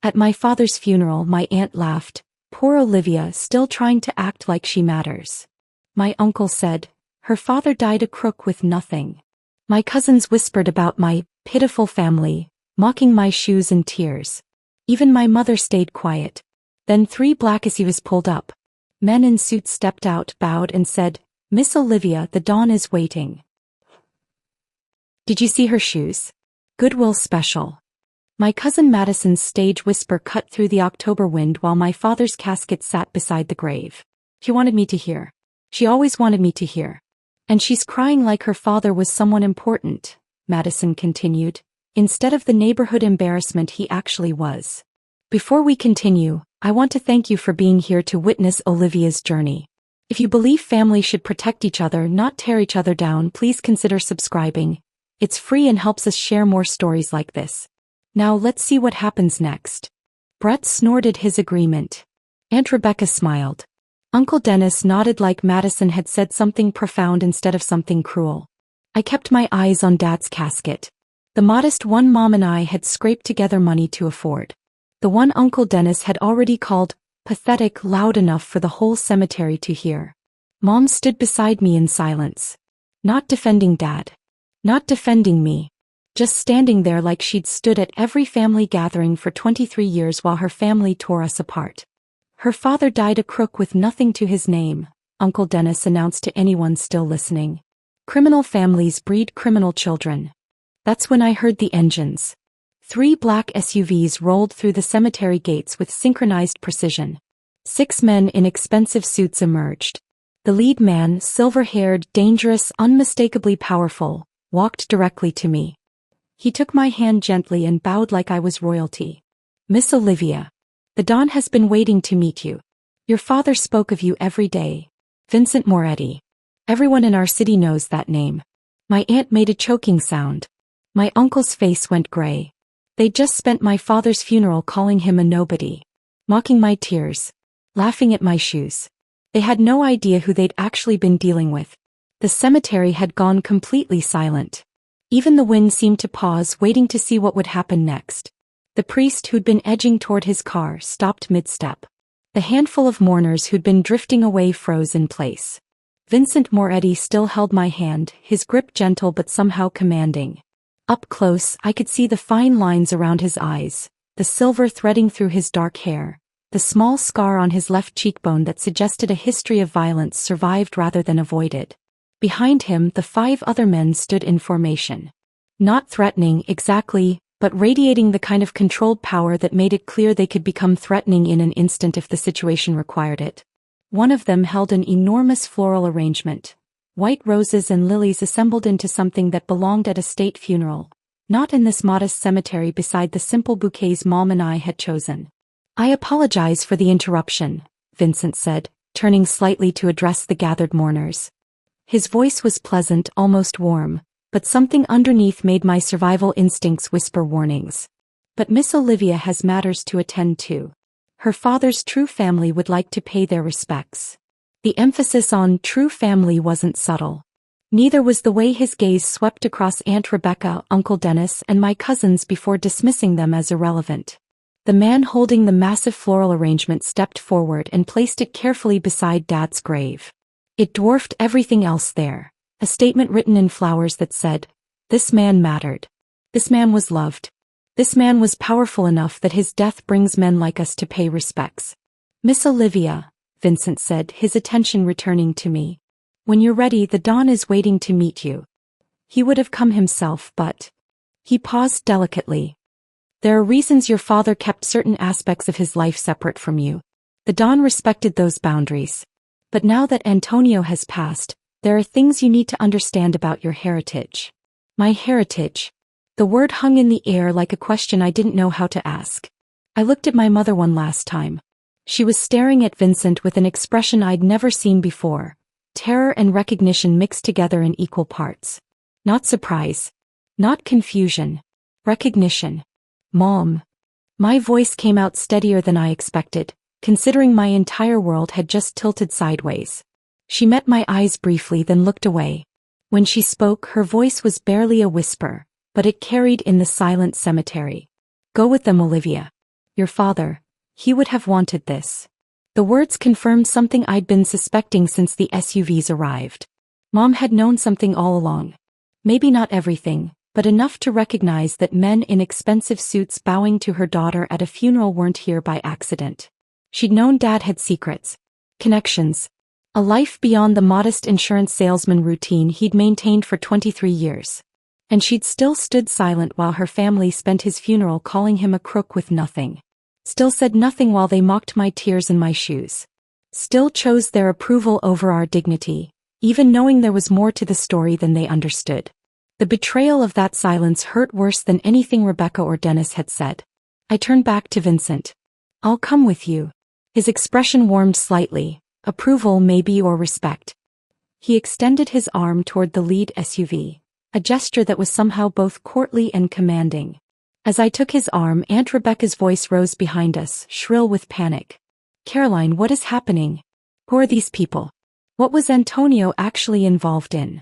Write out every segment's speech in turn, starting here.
At my father's funeral, my aunt laughed. Poor Olivia, still trying to act like she matters. My uncle said, her father died a crook with nothing. My cousins whispered about my pitiful family, mocking my shoes and tears. Even my mother stayed quiet. Then 3 black SUVs pulled up. Men in suits stepped out, bowed and said, Miss Olivia, the dawn is waiting. Did you see her shoes? Goodwill special. My cousin Madison's stage whisper cut through the October wind while my father's casket sat beside the grave. She wanted me to hear. She always wanted me to hear. And she's crying like her father was someone important, Madison continued, instead of the neighborhood embarrassment he actually was. Before we continue, I want to thank you for being here to witness Olivia's journey. If you believe families should protect each other, not tear each other down, please consider subscribing. It's free and helps us share more stories like this. Now let's see what happens next. Brett snorted his agreement. Aunt Rebecca smiled. Uncle Dennis nodded like Madison had said something profound instead of something cruel. I kept my eyes on Dad's casket. The modest one Mom and I had scraped together money to afford. The one Uncle Dennis had already called pathetic loud enough for the whole cemetery to hear. Mom stood beside me in silence. Not defending Dad. Not defending me. Just standing there like she'd stood at every family gathering for 23 years while her family tore us apart. Her father died a crook with nothing to his name, Uncle Dennis announced to anyone still listening. Criminal families breed criminal children. That's when I heard the engines. 3 black SUVs rolled through the cemetery gates with synchronized precision. 6 men in expensive suits emerged. The lead man, silver-haired, dangerous, unmistakably powerful, walked directly to me. He took my hand gently and bowed like I was royalty. Miss Olivia. The dawn has been waiting to meet you. Your father spoke of you every day. Vincent Moretti. Everyone in our city knows that name. My aunt made a choking sound. My uncle's face went gray. They'd just spent my father's funeral calling him a nobody. Mocking my tears. Laughing at my shoes. They had no idea who they'd actually been dealing with. The cemetery had gone completely silent. Even the wind seemed to pause, waiting to see what would happen next. The priest who'd been edging toward his car stopped mid-step. The handful of mourners who'd been drifting away froze in place. Vincent Moretti still held my hand, his grip gentle but somehow commanding. Up close, I could see the fine lines around his eyes, the silver threading through his dark hair, the small scar on his left cheekbone that suggested a history of violence survived rather than avoided. Behind him, the 5 other men stood in formation. Not threatening exactly, but radiating the kind of controlled power that made it clear they could become threatening in an instant if the situation required it. One of them held an enormous floral arrangement. White roses and lilies assembled into something that belonged at a state funeral, not in this modest cemetery beside the simple bouquets Mom and I had chosen. I apologize for the interruption, Vincent said, turning slightly to address the gathered mourners. His voice was pleasant, almost warm, but something underneath made my survival instincts whisper warnings. But Miss Olivia has matters to attend to. Her father's true family would like to pay their respects. The emphasis on true family wasn't subtle. Neither was the way his gaze swept across Aunt Rebecca, Uncle Dennis, and my cousins before dismissing them as irrelevant. The man holding the massive floral arrangement stepped forward and placed it carefully beside Dad's grave. It dwarfed everything else there. A statement written in flowers that said, "This man mattered. This man was loved. This man was powerful enough that his death brings men like us to pay respects." Miss Olivia, Vincent said, his attention returning to me. When you're ready, the dawn is waiting to meet you. He would have come himself, but... He paused delicately. There are reasons your father kept certain aspects of his life separate from you. The dawn respected those boundaries. But now that Antonio has passed, there are things you need to understand about your heritage. My heritage. The word hung in the air like a question I didn't know how to ask. I looked at my mother one last time. She was staring at Vincent with an expression I'd never seen before. Terror and recognition mixed together in equal parts. Not surprise. Not confusion. Recognition. Mom. My voice came out steadier than I expected, considering my entire world had just tilted sideways. She met my eyes briefly, then looked away. When she spoke, her voice was barely a whisper, but it carried in the silent cemetery. Go with them, Olivia. Your father. He would have wanted this. The words confirmed something I'd been suspecting since the SUVs arrived. Mom had known something all along. Maybe not everything, but enough to recognize that men in expensive suits bowing to her daughter at a funeral weren't here by accident. She'd known Dad had secrets, connections, a life beyond the modest insurance salesman routine he'd maintained for 23 years. And she'd still stood silent while her family spent his funeral calling him a crook with nothing. Still said nothing while they mocked my tears and my shoes. Still chose their approval over our dignity, even knowing there was more to the story than they understood. The betrayal of that silence hurt worse than anything Rebecca or Dennis had said. I turned back to Vincent. I'll come with you. His expression warmed slightly, approval maybe or respect. He extended his arm toward the lead SUV, a gesture that was somehow both courtly and commanding. As I took his arm, Aunt Rebecca's voice rose behind us, shrill with panic. Caroline, what is happening? Who are these people? What was Antonio actually involved in?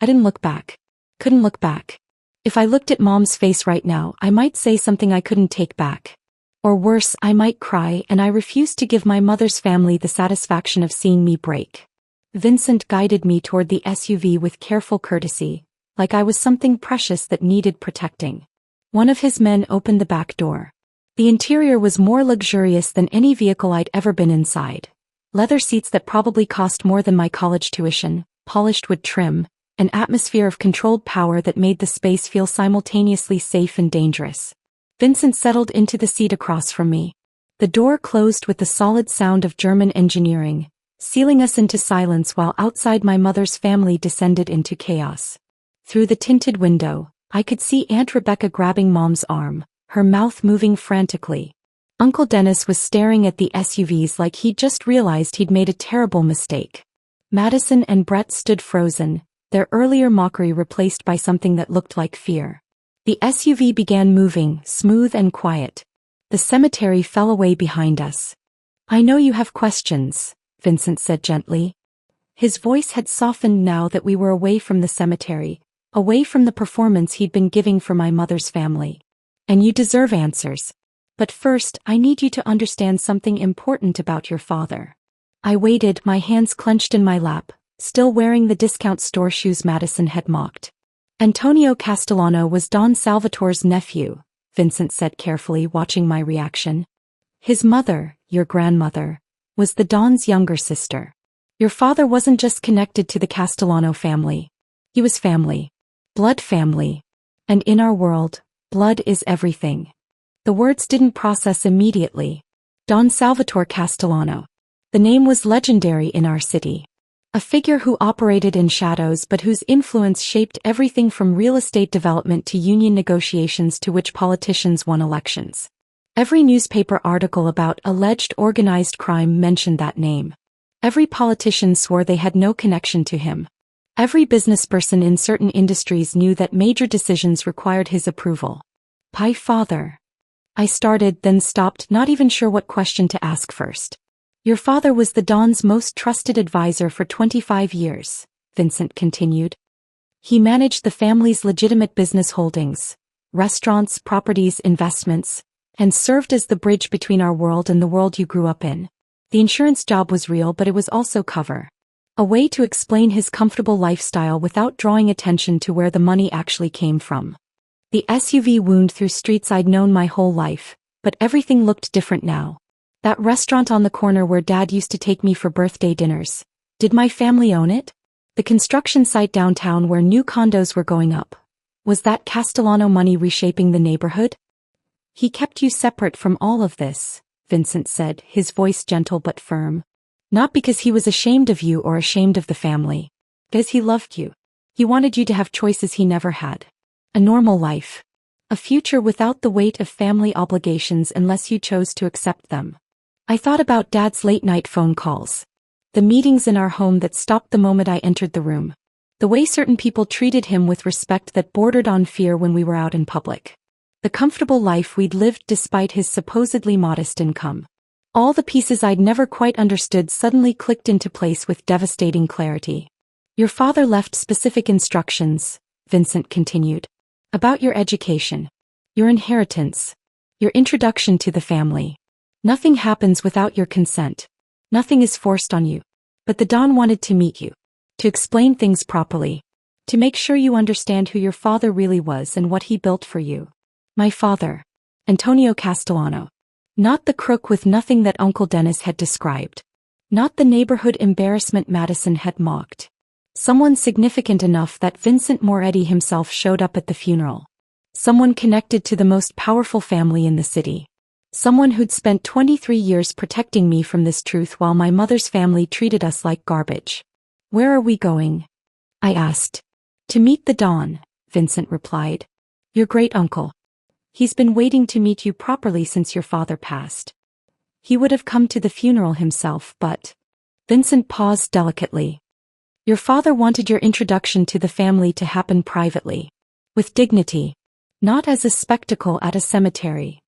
I didn't look back. Couldn't look back. If I looked at Mom's face right now, I might say something I couldn't take back. Or worse, I might cry, and I refused to give my mother's family the satisfaction of seeing me break. Vincent guided me toward the SUV with careful courtesy, like I was something precious that needed protecting. One of his men opened the back door. The interior was more luxurious than any vehicle I'd ever been inside. Leather seats that probably cost more than my college tuition, polished wood trim, an atmosphere of controlled power that made the space feel simultaneously safe and dangerous. Vincent settled into the seat across from me. The door closed with the solid sound of German engineering, sealing us into silence while outside my mother's family descended into chaos. Through the tinted window, I could see Aunt Rebecca grabbing Mom's arm, her mouth moving frantically. Uncle Dennis was staring at the SUVs like he'd just realized he'd made a terrible mistake. Madison and Brett stood frozen, their earlier mockery replaced by something that looked like fear. The SUV began moving, smooth and quiet. The cemetery fell away behind us. I know you have questions, Vincent said gently. His voice had softened now that we were away from the cemetery, away from the performance he'd been giving for my mother's family. And you deserve answers. But first, I need you to understand something important about your father. I waited, my hands clenched in my lap, still wearing the discount store shoes Madison had mocked. Antonio Castellano was Don Salvatore's nephew, Vincent said carefully, watching my reaction. His mother, your grandmother, was the Don's younger sister. Your father wasn't just connected to the Castellano family. He was family. Blood family. And in our world, blood is everything. The words didn't process immediately. Don Salvatore Castellano. The name was legendary in our city. A figure who operated in shadows but whose influence shaped everything from real estate development to union negotiations to which politicians won elections. Every newspaper article about alleged organized crime mentioned that name. Every politician swore they had no connection to him. Every businessperson in certain industries knew that major decisions required his approval. My father. I started, then stopped, not even sure what question to ask first. Your father was the Don's most trusted advisor for 25 years, Vincent continued. He managed the family's legitimate business holdings, restaurants, properties, investments, and served as the bridge between our world and the world you grew up in. The insurance job was real, but it was also cover. A way to explain his comfortable lifestyle without drawing attention to where the money actually came from. The SUV wound through streets I'd known my whole life, but everything looked different now. That restaurant on the corner where Dad used to take me for birthday dinners. Did my family own it? The construction site downtown where new condos were going up. Was that Castellano money reshaping the neighborhood? He kept you separate from all of this, Vincent said, his voice gentle but firm. Not because he was ashamed of you or ashamed of the family. Because he loved you. He wanted you to have choices he never had. A normal life. A future without the weight of family obligations unless you chose to accept them. I thought about Dad's late-night phone calls. The meetings in our home that stopped the moment I entered the room. The way certain people treated him with respect that bordered on fear when we were out in public. The comfortable life we'd lived despite his supposedly modest income. All the pieces I'd never quite understood suddenly clicked into place with devastating clarity. Your father left specific instructions, Vincent continued. About your education. Your inheritance. Your introduction to the family. Nothing happens without your consent. Nothing is forced on you. But the Don wanted to meet you. To explain things properly. To make sure you understand who your father really was and what he built for you. My father. Antonio Castellano. Not the crook with nothing that Uncle Dennis had described. Not the neighborhood embarrassment Madison had mocked. Someone significant enough that Vincent Moretti himself showed up at the funeral. Someone connected to the most powerful family in the city. Someone who'd spent 23 years protecting me from this truth while my mother's family treated us like garbage. Where are we going? I asked. To meet the Don, Vincent replied. Your great-uncle. He's been waiting to meet you properly since your father passed. He would have come to the funeral himself, but... Vincent paused delicately. Your father wanted your introduction to the family to happen privately. With dignity. Not as a spectacle at a cemetery.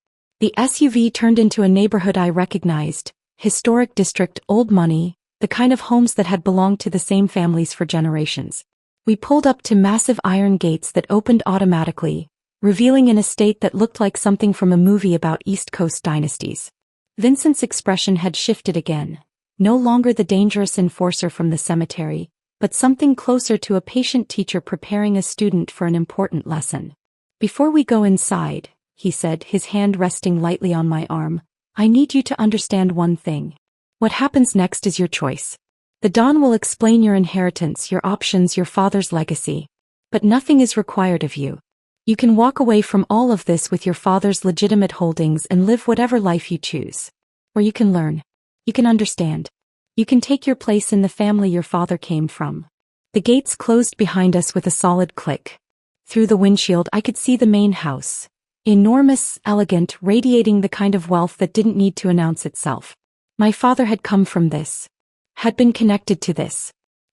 The SUV turned into a neighborhood I recognized, historic district, old money, the kind of homes that had belonged to the same families for generations. We pulled up to massive iron gates that opened automatically, revealing an estate that looked like something from a movie about East Coast dynasties. Vincent's expression had shifted again, no longer the dangerous enforcer from the cemetery, but something closer to a patient teacher preparing a student for an important lesson. Before we go inside, he said, his hand resting lightly on my arm, I need you to understand one thing. What happens next is your choice. The Don will explain your inheritance, your options, your father's legacy. But nothing is required of you. You can walk away from all of this with your father's legitimate holdings and live whatever life you choose. Or you can learn. You can understand. You can take your place in the family your father came from. The gates closed behind us with a solid click. Through the windshield I could see the main house. Enormous, elegant, radiating the kind of wealth that didn't need to announce itself. My father had come from this. Had been connected to this.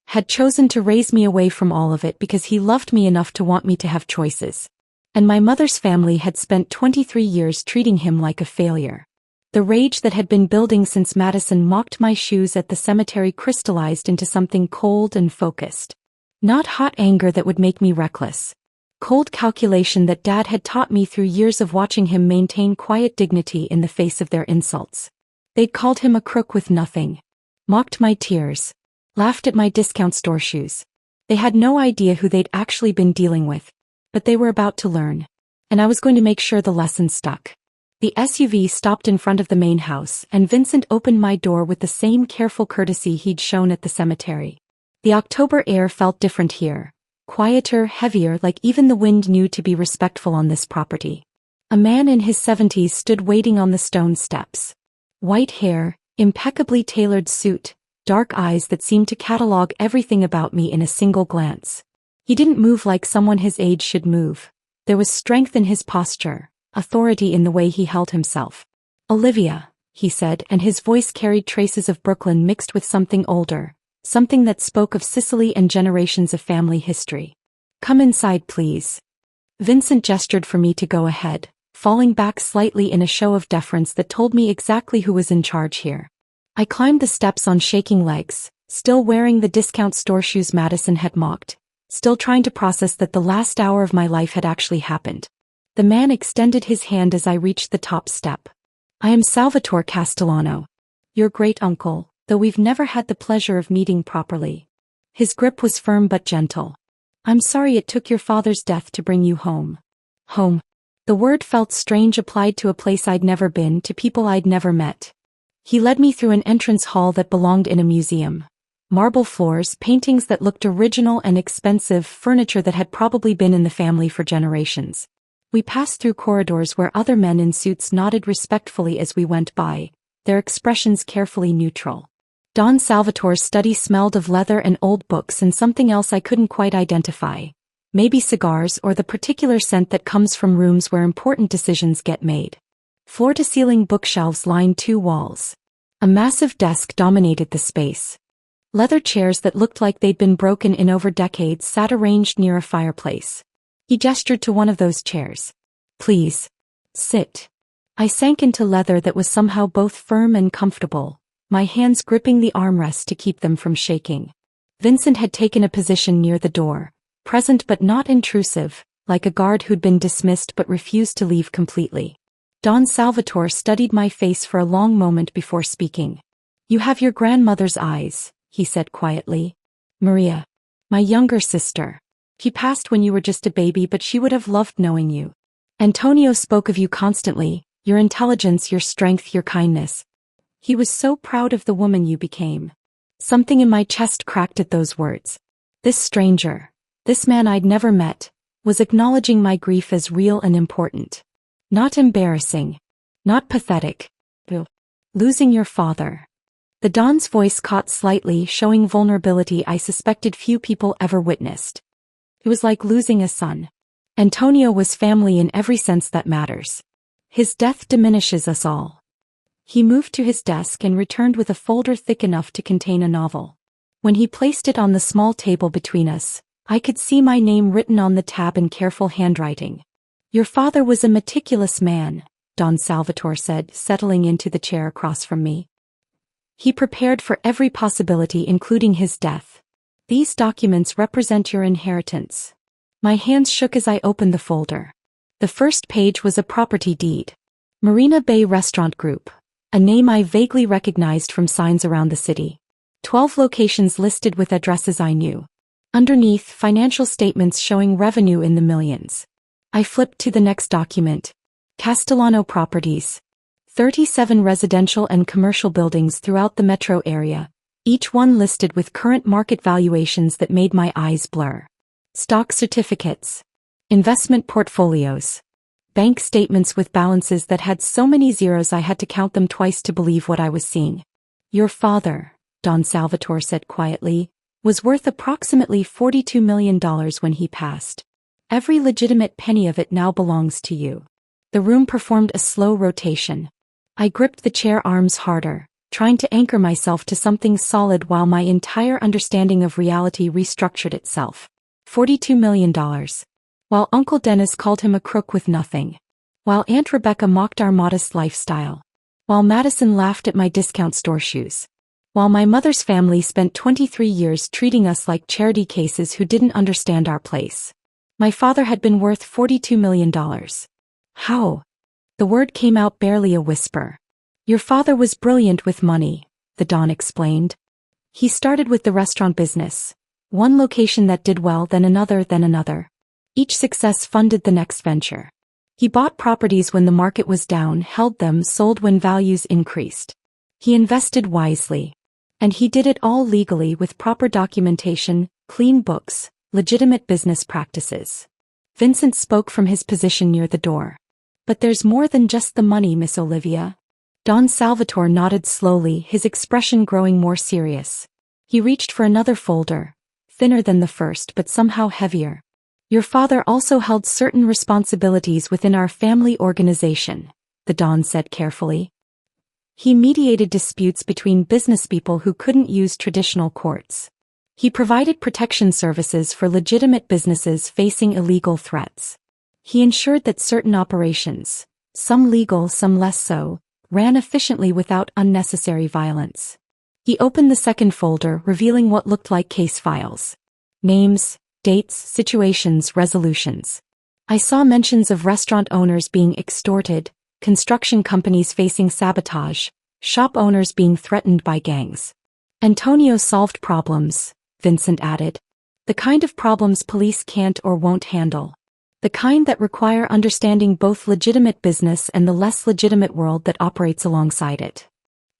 Had chosen to raise me away from all of it because he loved me enough to want me to have choices. And my mother's family had spent 23 years treating him like a failure. The rage that had been building since Madison mocked my shoes at the cemetery crystallized into something cold and focused. Not hot anger that would make me reckless. Cold calculation that Dad had taught me through years of watching him maintain quiet dignity in the face of their insults. They'd called him a crook with nothing. Mocked my tears. Laughed at my discount store shoes. They had no idea who they'd actually been dealing with. But they were about to learn. And I was going to make sure the lesson stuck. The SUV stopped in front of the main house, and Vincent opened my door with the same careful courtesy he'd shown at the cemetery. The October air felt different here. Quieter, heavier, like even the wind knew to be respectful on this property. A man in his 70s stood waiting on the stone steps. White hair, impeccably tailored suit, dark eyes that seemed to catalog everything about me in a single glance. He didn't move like someone his age should move. There was strength in his posture, authority in the way he held himself. Olivia, he said, and his voice carried traces of Brooklyn mixed with something older. Something that spoke of Sicily and generations of family history. Come inside, please. Vincent gestured for me to go ahead, falling back slightly in a show of deference that told me exactly who was in charge here. I climbed the steps on shaking legs, still wearing the discount store shoes Madison had mocked, still trying to process that the last hour of my life had actually happened. The man extended his hand as I reached the top step. I am Salvatore Castellano. Your great-uncle. Though we've never had the pleasure of meeting properly. His grip was firm but gentle. I'm sorry it took your father's death to bring you home. Home. The word felt strange applied to a place I'd never been, to people I'd never met. He led me through an entrance hall that belonged in a museum. Marble floors, paintings that looked original and expensive, furniture that had probably been in the family for generations. We passed through corridors where other men in suits nodded respectfully as we went by, their expressions carefully neutral. Don Salvatore's study smelled of leather and old books and something else I couldn't quite identify. Maybe cigars or the particular scent that comes from rooms where important decisions get made. Floor-to-ceiling bookshelves lined two walls. A massive desk dominated the space. Leather chairs that looked like they'd been broken in over decades sat arranged near a fireplace. He gestured to one of those chairs. Please. Sit. I sank into leather that was somehow both firm and comfortable, my hands gripping the armrest to keep them from shaking. Vincent had taken a position near the door, present but not intrusive, like a guard who'd been dismissed but refused to leave completely. Don Salvatore studied my face for a long moment before speaking. You have your grandmother's eyes, he said quietly. Maria. My younger sister. She passed when you were just a baby, but she would have loved knowing you. Antonio spoke of you constantly, your intelligence, your strength, your kindness. He was so proud of the woman you became. Something in my chest cracked at those words. This stranger, this man I'd never met, was acknowledging my grief as real and important. Not embarrassing. Not pathetic. Losing your father. The Don's voice caught slightly, showing vulnerability I suspected few people ever witnessed. It was like losing a son. Antonio was family in every sense that matters. His death diminishes us all. He moved to his desk and returned with a folder thick enough to contain a novel. When he placed it on the small table between us, I could see my name written on the tab in careful handwriting. Your father was a meticulous man, Don Salvatore said, settling into the chair across from me. He prepared for every possibility, including his death. These documents represent your inheritance. My hands shook as I opened the folder. The first page was a property deed. Marina Bay Restaurant Group, a name I vaguely recognized from signs around the city. 12 locations listed with addresses I knew. Underneath, financial statements showing revenue in the millions. I flipped to the next document. Castellano Properties. 37 residential and commercial buildings throughout the metro area, each one listed with current market valuations that made my eyes blur. Stock certificates. Investment portfolios. Bank statements with balances that had so many zeros I had to count them twice to believe what I was seeing. Your father, Don Salvatore said quietly, was worth approximately $42 million when he passed. Every legitimate penny of it now belongs to you. The room performed a slow rotation. I gripped the chair arms harder, trying to anchor myself to something solid while my entire understanding of reality restructured itself. $42 million. While Uncle Dennis called him a crook with nothing. While Aunt Rebecca mocked our modest lifestyle. While Madison laughed at my discount store shoes. While my mother's family spent 23 years treating us like charity cases who didn't understand our place. My father had been worth $42 million. How? The word came out barely a whisper. Your father was brilliant with money, the Don explained. He started with the restaurant business. One location that did well, then another, then another. Each success funded the next venture. He bought properties when the market was down, held them, sold when values increased. He invested wisely. And he did it all legally with proper documentation, clean books, legitimate business practices. Vincent spoke from his position near the door. But there's more than just the money, Miss Olivia. Don Salvatore nodded slowly, his expression growing more serious. He reached for another folder, thinner than the first but somehow heavier. Your father also held certain responsibilities within our family organization, the Don said carefully. He mediated disputes between businesspeople who couldn't use traditional courts. He provided protection services for legitimate businesses facing illegal threats. He ensured that certain operations, some legal, some less so, ran efficiently without unnecessary violence. He opened the second folder, revealing what looked like case files. Names, dates, situations, resolutions. I saw mentions of restaurant owners being extorted, construction companies facing sabotage, shop owners being threatened by gangs. Antonio solved problems, Vincent added. The kind of problems police can't or won't handle. The kind that require understanding both legitimate business and the less legitimate world that operates alongside it.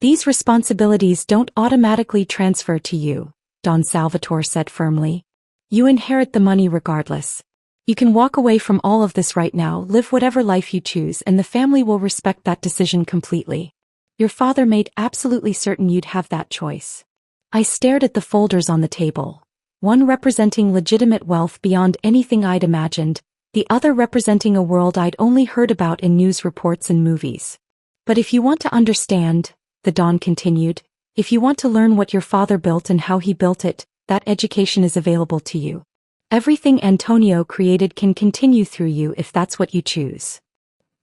These responsibilities don't automatically transfer to you, Don Salvatore said firmly. You inherit the money regardless. You can walk away from all of this right now, live whatever life you choose, and the family will respect that decision completely. Your father made absolutely certain you'd have that choice. I stared at the folders on the table, one representing legitimate wealth beyond anything I'd imagined, the other representing a world I'd only heard about in news reports and movies. But if you want to understand, the Don continued, if you want to learn what your father built and how he built it, that education is available to you. Everything Antonio created can continue through you if that's what you choose.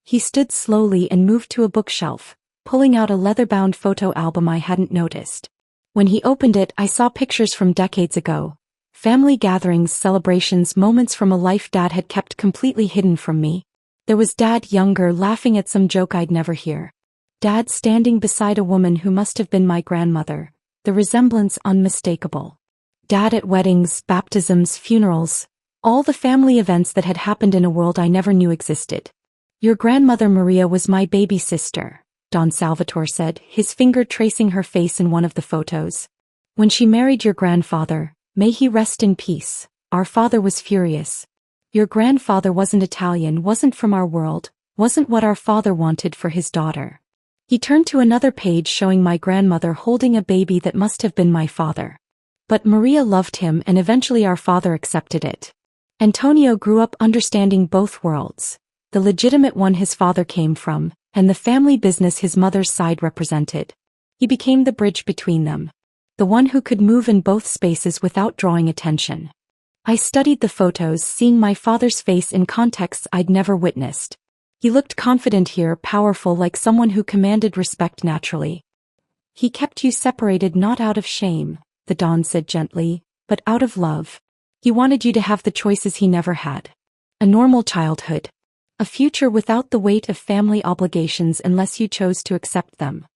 He stood slowly and moved to a bookshelf, pulling out a leather-bound photo album I hadn't noticed. When he opened it, I saw pictures from decades ago. Family gatherings, celebrations, moments from a life Dad had kept completely hidden from me. There was Dad younger laughing at some joke I'd never hear. Dad standing beside a woman who must have been my grandmother, the resemblance unmistakable. Dad at weddings, baptisms, funerals, all the family events that had happened in a world I never knew existed. Your grandmother Maria was my baby sister, Don Salvatore said, his finger tracing her face in one of the photos. When she married your grandfather, may he rest in peace, our father was furious. Your grandfather wasn't Italian, wasn't from our world, wasn't what our father wanted for his daughter. He turned to another page showing my grandmother holding a baby that must have been my father. But Maria loved him and eventually our father accepted it. Antonio grew up understanding both worlds, the legitimate one his father came from, and the family business his mother's side represented. He became the bridge between them, the one who could move in both spaces without drawing attention. I studied the photos, seeing my father's face in contexts I'd never witnessed. He looked confident here, powerful, like someone who commanded respect naturally. He kept you separated not out of shame, the Don said gently, but out of love. He wanted you to have the choices he never had. A normal childhood. A future without the weight of family obligations unless you chose to accept them.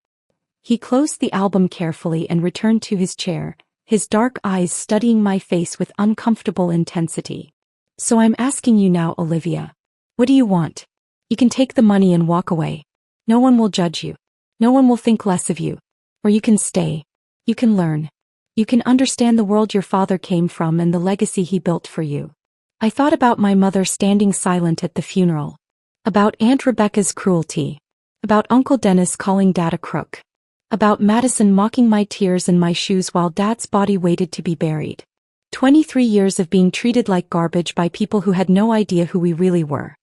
He closed the album carefully and returned to his chair, his dark eyes studying my face with uncomfortable intensity. So I'm asking you now, Olivia. What do you want? You can take the money and walk away. No one will judge you. No one will think less of you. Or you can stay. You can learn. You can understand the world your father came from and the legacy he built for you. I thought about my mother standing silent at the funeral. About Aunt Rebecca's cruelty. About Uncle Dennis calling Dad a crook. About Madison mocking my tears and my shoes while Dad's body waited to be buried. 23 years of being treated like garbage by people who had no idea who we really were.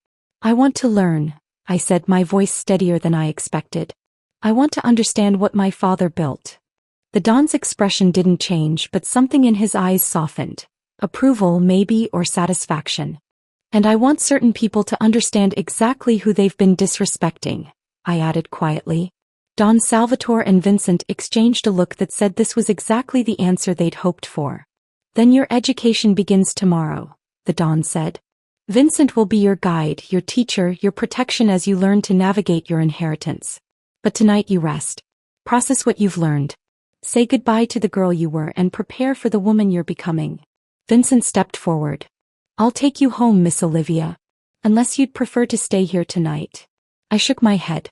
I want to learn, I said, my voice steadier than I expected. I want to understand what my father built. The Don's expression didn't change, but something in his eyes softened. Approval, maybe, or satisfaction. And I want certain people to understand exactly who they've been disrespecting, I added quietly. Don Salvatore and Vincent exchanged a look that said this was exactly the answer they'd hoped for. Then your education begins tomorrow, the Don said. Vincent will be your guide, your teacher, your protection as you learn to navigate your inheritance. But tonight you rest. Process what you've learned. Say goodbye to the girl you were and prepare for the woman you're becoming. Vincent stepped forward. I'll take you home, Miss Olivia. Unless you'd prefer to stay here tonight. I shook my head.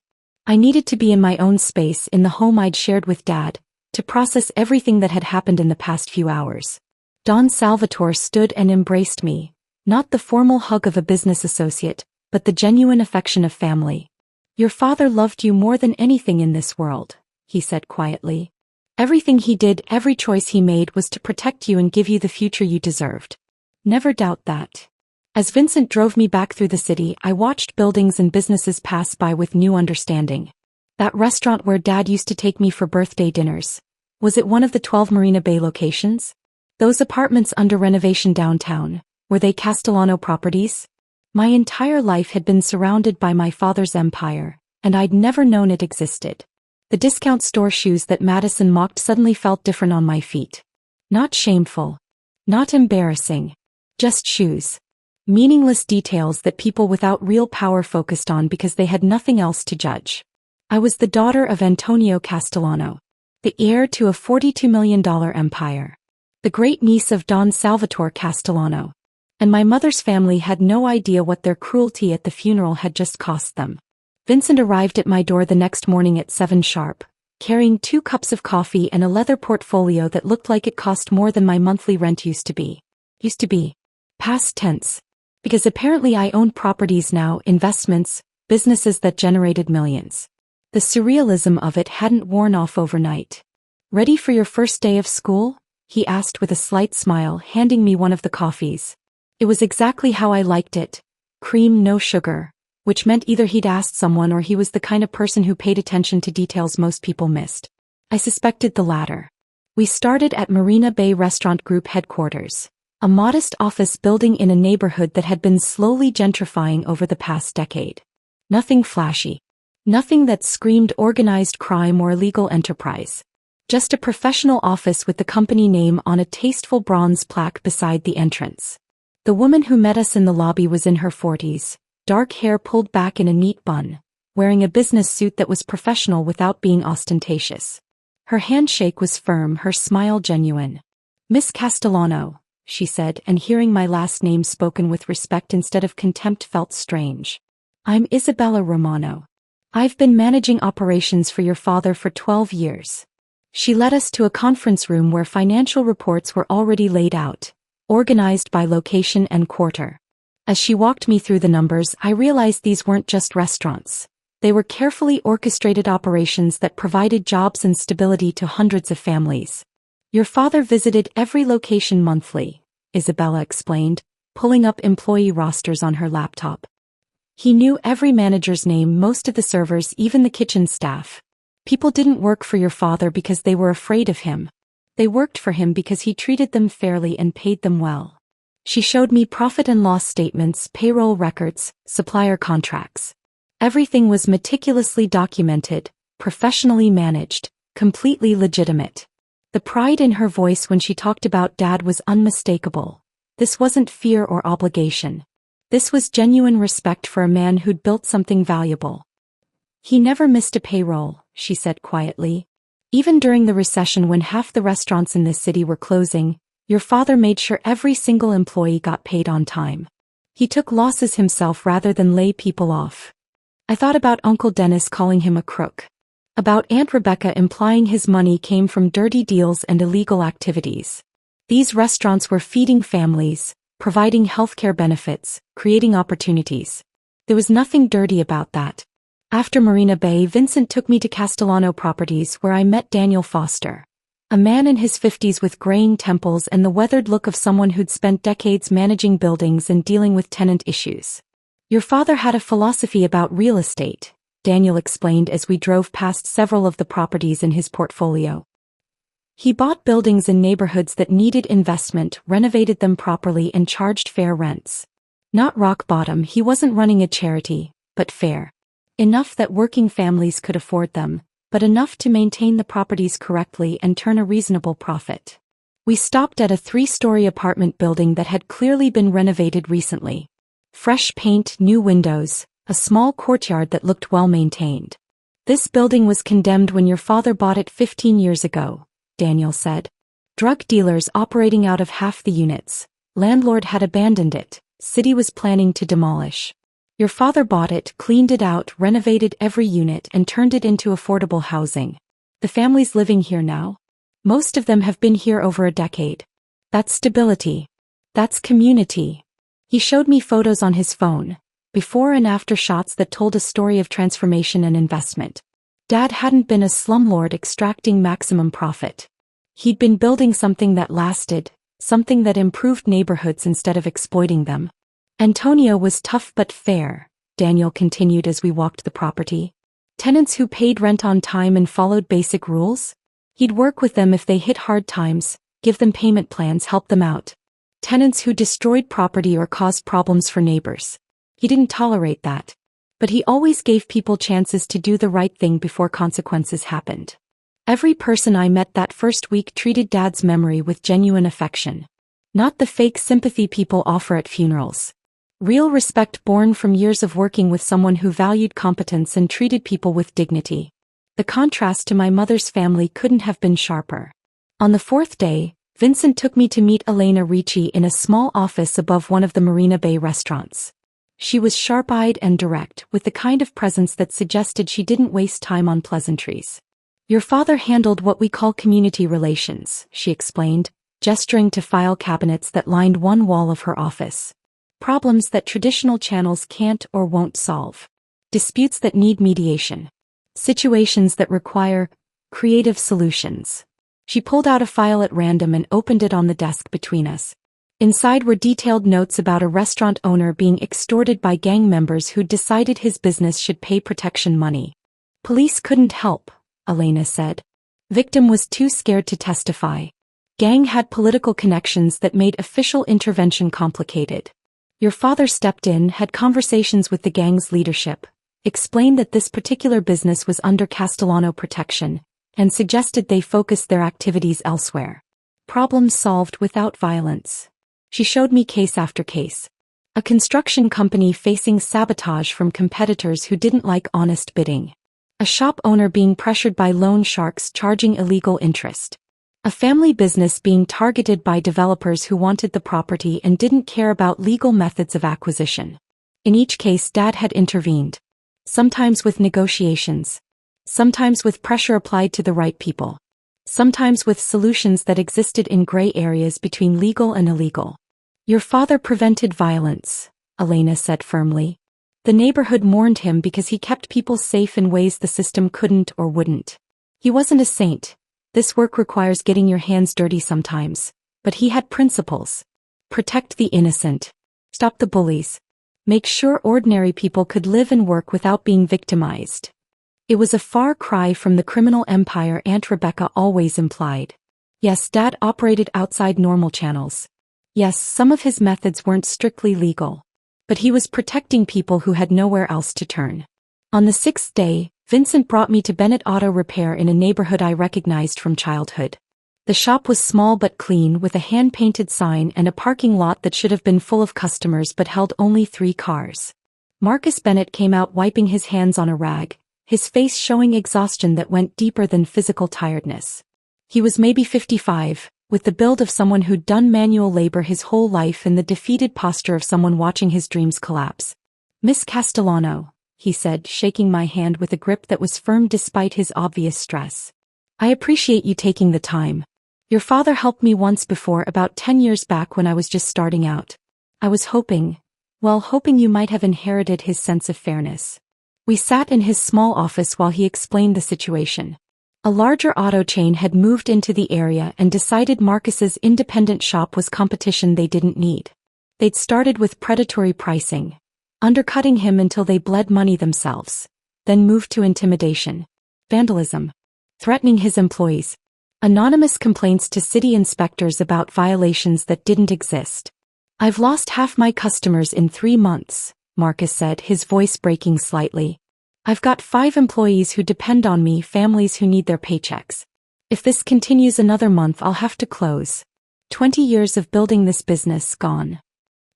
I needed to be in my own space, in the home I'd shared with Dad, to process everything that had happened in the past few hours. Don Salvatore stood and embraced me, not the formal hug of a business associate, but the genuine affection of family. Your father loved you more than anything in this world, he said quietly. Everything he did, every choice he made was to protect you and give you the future you deserved. Never doubt that. As Vincent drove me back through the city, I watched buildings and businesses pass by with new understanding. That restaurant where Dad used to take me for birthday dinners. Was it one of the 12 Marina Bay locations? Those apartments under renovation downtown, were they Castellano properties? My entire life had been surrounded by my father's empire, and I'd never known it existed. The discount store shoes that Madison mocked suddenly felt different on my feet. Not shameful. Not embarrassing. Just shoes. Meaningless details that people without real power focused on because they had nothing else to judge. I was the daughter of Antonio Castellano, the heir to a $42 million empire. The great niece of Don Salvatore Castellano. And my mother's family had no idea what their cruelty at the funeral had just cost them. Vincent arrived at my door the next morning at 7 sharp, carrying 2 cups of coffee and a leather portfolio that looked like it cost more than my monthly rent used to be. Past tense. Because apparently I owned properties now, investments, businesses that generated millions. The surrealism of it hadn't worn off overnight. Ready for your first day of school? He asked with a slight smile, handing me one of the coffees. It was exactly how I liked it. Cream, no sugar. Which meant either he'd asked someone or he was the kind of person who paid attention to details most people missed. I suspected the latter. We started at Marina Bay Restaurant Group headquarters, a modest office building in a neighborhood that had been slowly gentrifying over the past decade. Nothing flashy. Nothing that screamed organized crime or illegal enterprise. Just a professional office with the company name on a tasteful bronze plaque beside the entrance. The woman who met us in the lobby was in her 40s. dark hair pulled back in a neat bun, wearing a business suit that was professional without being ostentatious. Her handshake was firm, her smile genuine. "Miss Castellano," she said, and hearing my last name spoken with respect instead of contempt felt strange. "I'm Isabella Romano. I've been managing operations for your father for 12 years. She led us to a conference room where financial reports were already laid out, organized by location and quarter. As she walked me through the numbers, I realized these weren't just restaurants. They were carefully orchestrated operations that provided jobs and stability to hundreds of families. Your father visited every location monthly," Isabella explained, pulling up employee rosters on her laptop. "He knew every manager's name, most of the servers, even the kitchen staff. People didn't work for your father because they were afraid of him. They worked for him because he treated them fairly and paid them well." She showed me profit and loss statements, payroll records, supplier contracts. Everything was meticulously documented, professionally managed, completely legitimate. The pride in her voice when she talked about Dad was unmistakable. This wasn't fear or obligation. This was genuine respect for a man who'd built something valuable. "He never missed a payroll," she said quietly. "Even during the recession when half the restaurants in this city were closing, your father made sure every single employee got paid on time. He took losses himself rather than lay people off." I thought about Uncle Dennis calling him a crook. About Aunt Rebecca implying his money came from dirty deals and illegal activities. These restaurants were feeding families, providing healthcare benefits, creating opportunities. There was nothing dirty about that. After Marina Bay, Vincent took me to Castellano Properties where I met Daniel Foster. A man in his 50s with graying temples and the weathered look of someone who'd spent decades managing buildings and dealing with tenant issues. "Your father had a philosophy about real estate," Daniel explained as we drove past several of the properties in his portfolio. "He bought buildings in neighborhoods that needed investment, renovated them properly, and charged fair rents. Not rock bottom, he wasn't running a charity, but fair. Enough that working families could afford them, but enough to maintain the properties correctly and turn a reasonable profit." We stopped at a 3-story apartment building that had clearly been renovated recently. Fresh paint, new windows, a small courtyard that looked well maintained. "This building was condemned when your father bought it 15 years ago," Daniel said. "Drug dealers operating out of half the units. Landlord had abandoned it, city was planning to demolish. Your father bought it, cleaned it out, renovated every unit and turned it into affordable housing. The families living here now? Most of them have been here over a decade. That's stability. That's community." He showed me photos on his phone, before and after shots that told a story of transformation and investment. Dad hadn't been a slumlord extracting maximum profit. He'd been building something that lasted, something that improved neighborhoods instead of exploiting them. "Antonio was tough but fair," Daniel continued as we walked the property. "Tenants who paid rent on time and followed basic rules? He'd work with them if they hit hard times, give them payment plans, help them out. Tenants who destroyed property or caused problems for neighbors. He didn't tolerate that. But he always gave people chances to do the right thing before consequences happened. Every person I met that first week treated Dad's memory with genuine affection. Not the fake sympathy people offer at funerals. Real respect born from years of working with someone who valued competence and treated people with dignity. The contrast to my mother's family couldn't have been sharper." On the 4th day, Vincent took me to meet Elena Ricci in a small office above one of the Marina Bay restaurants. She was sharp-eyed and direct, with the kind of presence that suggested she didn't waste time on pleasantries. "Your father handled what we call community relations," she explained, gesturing to file cabinets that lined one wall of her office. "Problems that traditional channels can't or won't solve. Disputes that need mediation. Situations that require creative solutions." She pulled out a file at random and opened it on the desk between us. Inside were detailed notes about a restaurant owner being extorted by gang members who'd decided his business should pay protection money. "Police couldn't help," Elena said. "Victim was too scared to testify. Gang had political connections that made official intervention complicated. Your father stepped in, had conversations with the gang's leadership, explained that this particular business was under Castellano protection, and suggested they focus their activities elsewhere. Problems solved without violence." She showed me case after case. A construction company facing sabotage from competitors who didn't like honest bidding. A shop owner being pressured by loan sharks charging illegal interest. A family business being targeted by developers who wanted the property and didn't care about legal methods of acquisition. In each case, Dad had intervened. Sometimes with negotiations. Sometimes with pressure applied to the right people. Sometimes with solutions that existed in gray areas between legal and illegal. Your father prevented violence, Elena said firmly. The neighborhood mourned him because he kept people safe in ways the system couldn't or wouldn't. He wasn't a saint. This work requires getting your hands dirty sometimes. But he had principles. Protect the innocent. Stop the bullies. Make sure ordinary people could live and work without being victimized. It was a far cry from the criminal empire Aunt Rebecca always implied. Yes, Dad operated outside normal channels. Yes, some of his methods weren't strictly legal. But he was protecting people who had nowhere else to turn. On the 6th day, Vincent brought me to Bennett Auto Repair in a neighborhood I recognized from childhood. The shop was small but clean, with a hand-painted sign and a parking lot that should have been full of customers but held only 3 cars. Marcus Bennett came out wiping his hands on a rag, his face showing exhaustion that went deeper than physical tiredness. He was maybe 55, with the build of someone who'd done manual labor his whole life and the defeated posture of someone watching his dreams collapse. "Miss Castellano," he said, shaking my hand with a grip that was firm despite his obvious stress. "I appreciate you taking the time. Your father helped me once before, about 10 years back when I was just starting out. I was hoping you might have inherited his sense of fairness." We sat in his small office while he explained the situation. A larger auto chain had moved into the area and decided Marcus's independent shop was competition they didn't need. They'd started with predatory pricing, undercutting him until they bled money themselves, then moved to intimidation, vandalism, threatening his employees, anonymous complaints to city inspectors about violations that didn't exist. "I've lost half my customers in 3 months, Marcus said, his voice breaking slightly. "I've got 5 employees who depend on me, families who need their paychecks. If this continues another month, I'll have to close. 20 years of building this business gone."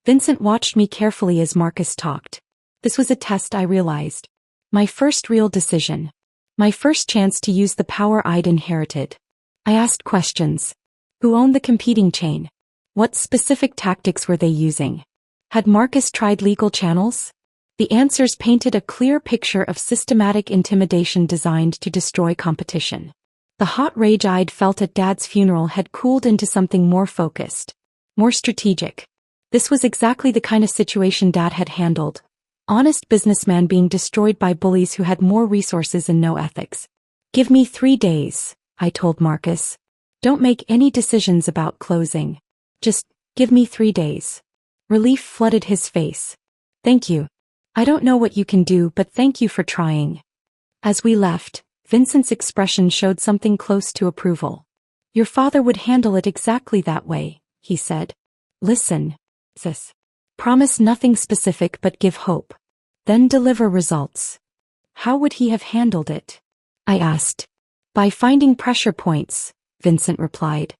Vincent watched me carefully as Marcus talked. This was a test, I realized. My first real decision. My first chance to use the power I'd inherited. I asked questions. Who owned the competing chain? What specific tactics were they using? Had Marcus tried legal channels? The answers painted a clear picture of systematic intimidation designed to destroy competition. The hot rage I'd felt at Dad's funeral had cooled into something more focused, more strategic. This was exactly the kind of situation Dad had handled. Honest businessman being destroyed by bullies who had more resources and no ethics. "Give me 3 days, I told Marcus. "Don't make any decisions about closing. Just give me 3 days." Relief flooded his face. "Thank you. I don't know what you can do, but thank you for trying." As we left, Vincent's expression showed something close to approval. "Your father would handle it exactly that way," he said. "Listen, sis. Promise nothing specific but give hope. Then deliver results." "How would he have handled it?" I asked. "By finding pressure points," Vincent replied.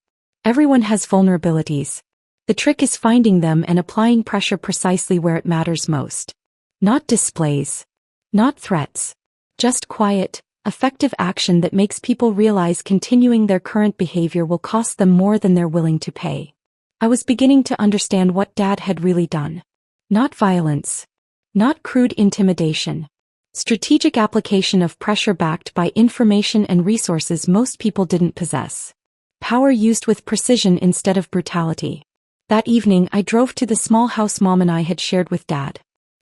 "Everyone has vulnerabilities. The trick is finding them and applying pressure precisely where it matters most. Not displays. Not threats. Just quiet, effective action that makes people realize continuing their current behavior will cost them more than they're willing to pay." I was beginning to understand what Dad had really done. Not violence. Not crude intimidation. Strategic application of pressure backed by information and resources most people didn't possess. Power used with precision instead of brutality. That evening I drove to the small house Mom and I had shared with Dad.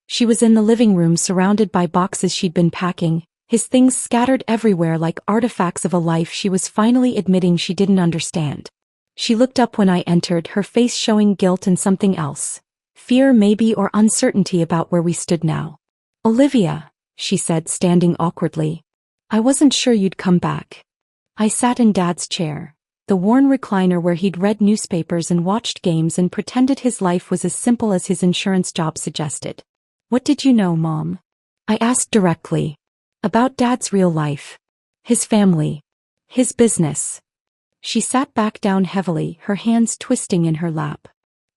She was in the living room surrounded by boxes she'd been packing, his things scattered everywhere like artifacts of a life she was finally admitting she didn't understand. She looked up when I entered, her face showing guilt and something else. Fear maybe, or uncertainty about where we stood now. "Olivia," she said, standing awkwardly. "I wasn't sure you'd come back." I sat in Dad's chair, the worn recliner where he'd read newspapers and watched games and pretended his life was as simple as his insurance job suggested. "What did you know, Mom?" I asked directly. About Dad's real life. His family. His business. She sat back down heavily, her hands twisting in her lap.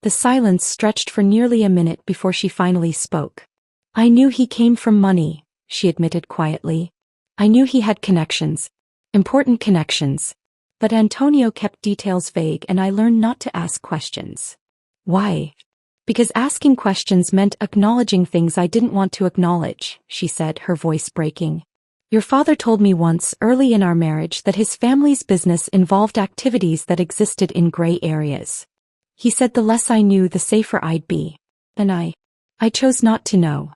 The silence stretched for nearly a minute before she finally spoke. I knew he came from money, she admitted quietly. I knew he had connections. Important connections. But Antonio kept details vague and I learned not to ask questions. Why? Because asking questions meant acknowledging things I didn't want to acknowledge, she said, her voice breaking. Your father told me once early in our marriage that his family's business involved activities that existed in gray areas. He said the less I knew, the safer I'd be. And I chose not to know.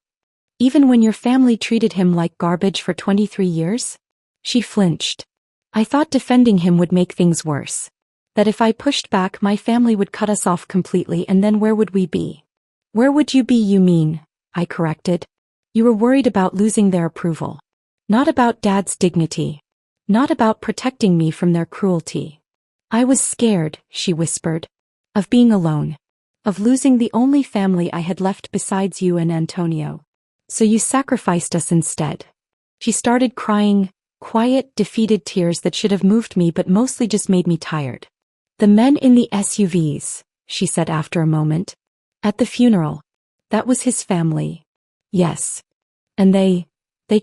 Even when your family treated him like garbage for 23 years? She flinched. I thought defending him would make things worse. That if I pushed back, my family would cut us off completely, and then where would we be? Where would you be, you mean? I corrected. You were worried about losing their approval. Not about Dad's dignity. Not about protecting me from their cruelty. I was scared, she whispered. Of being alone. Of losing the only family I had left besides you and Antonio. So you sacrificed us instead. She started crying, quiet, defeated tears that should have moved me but mostly just made me tired. The men in the SUVs, she said after a moment. At the funeral. That was his family. Yes. And they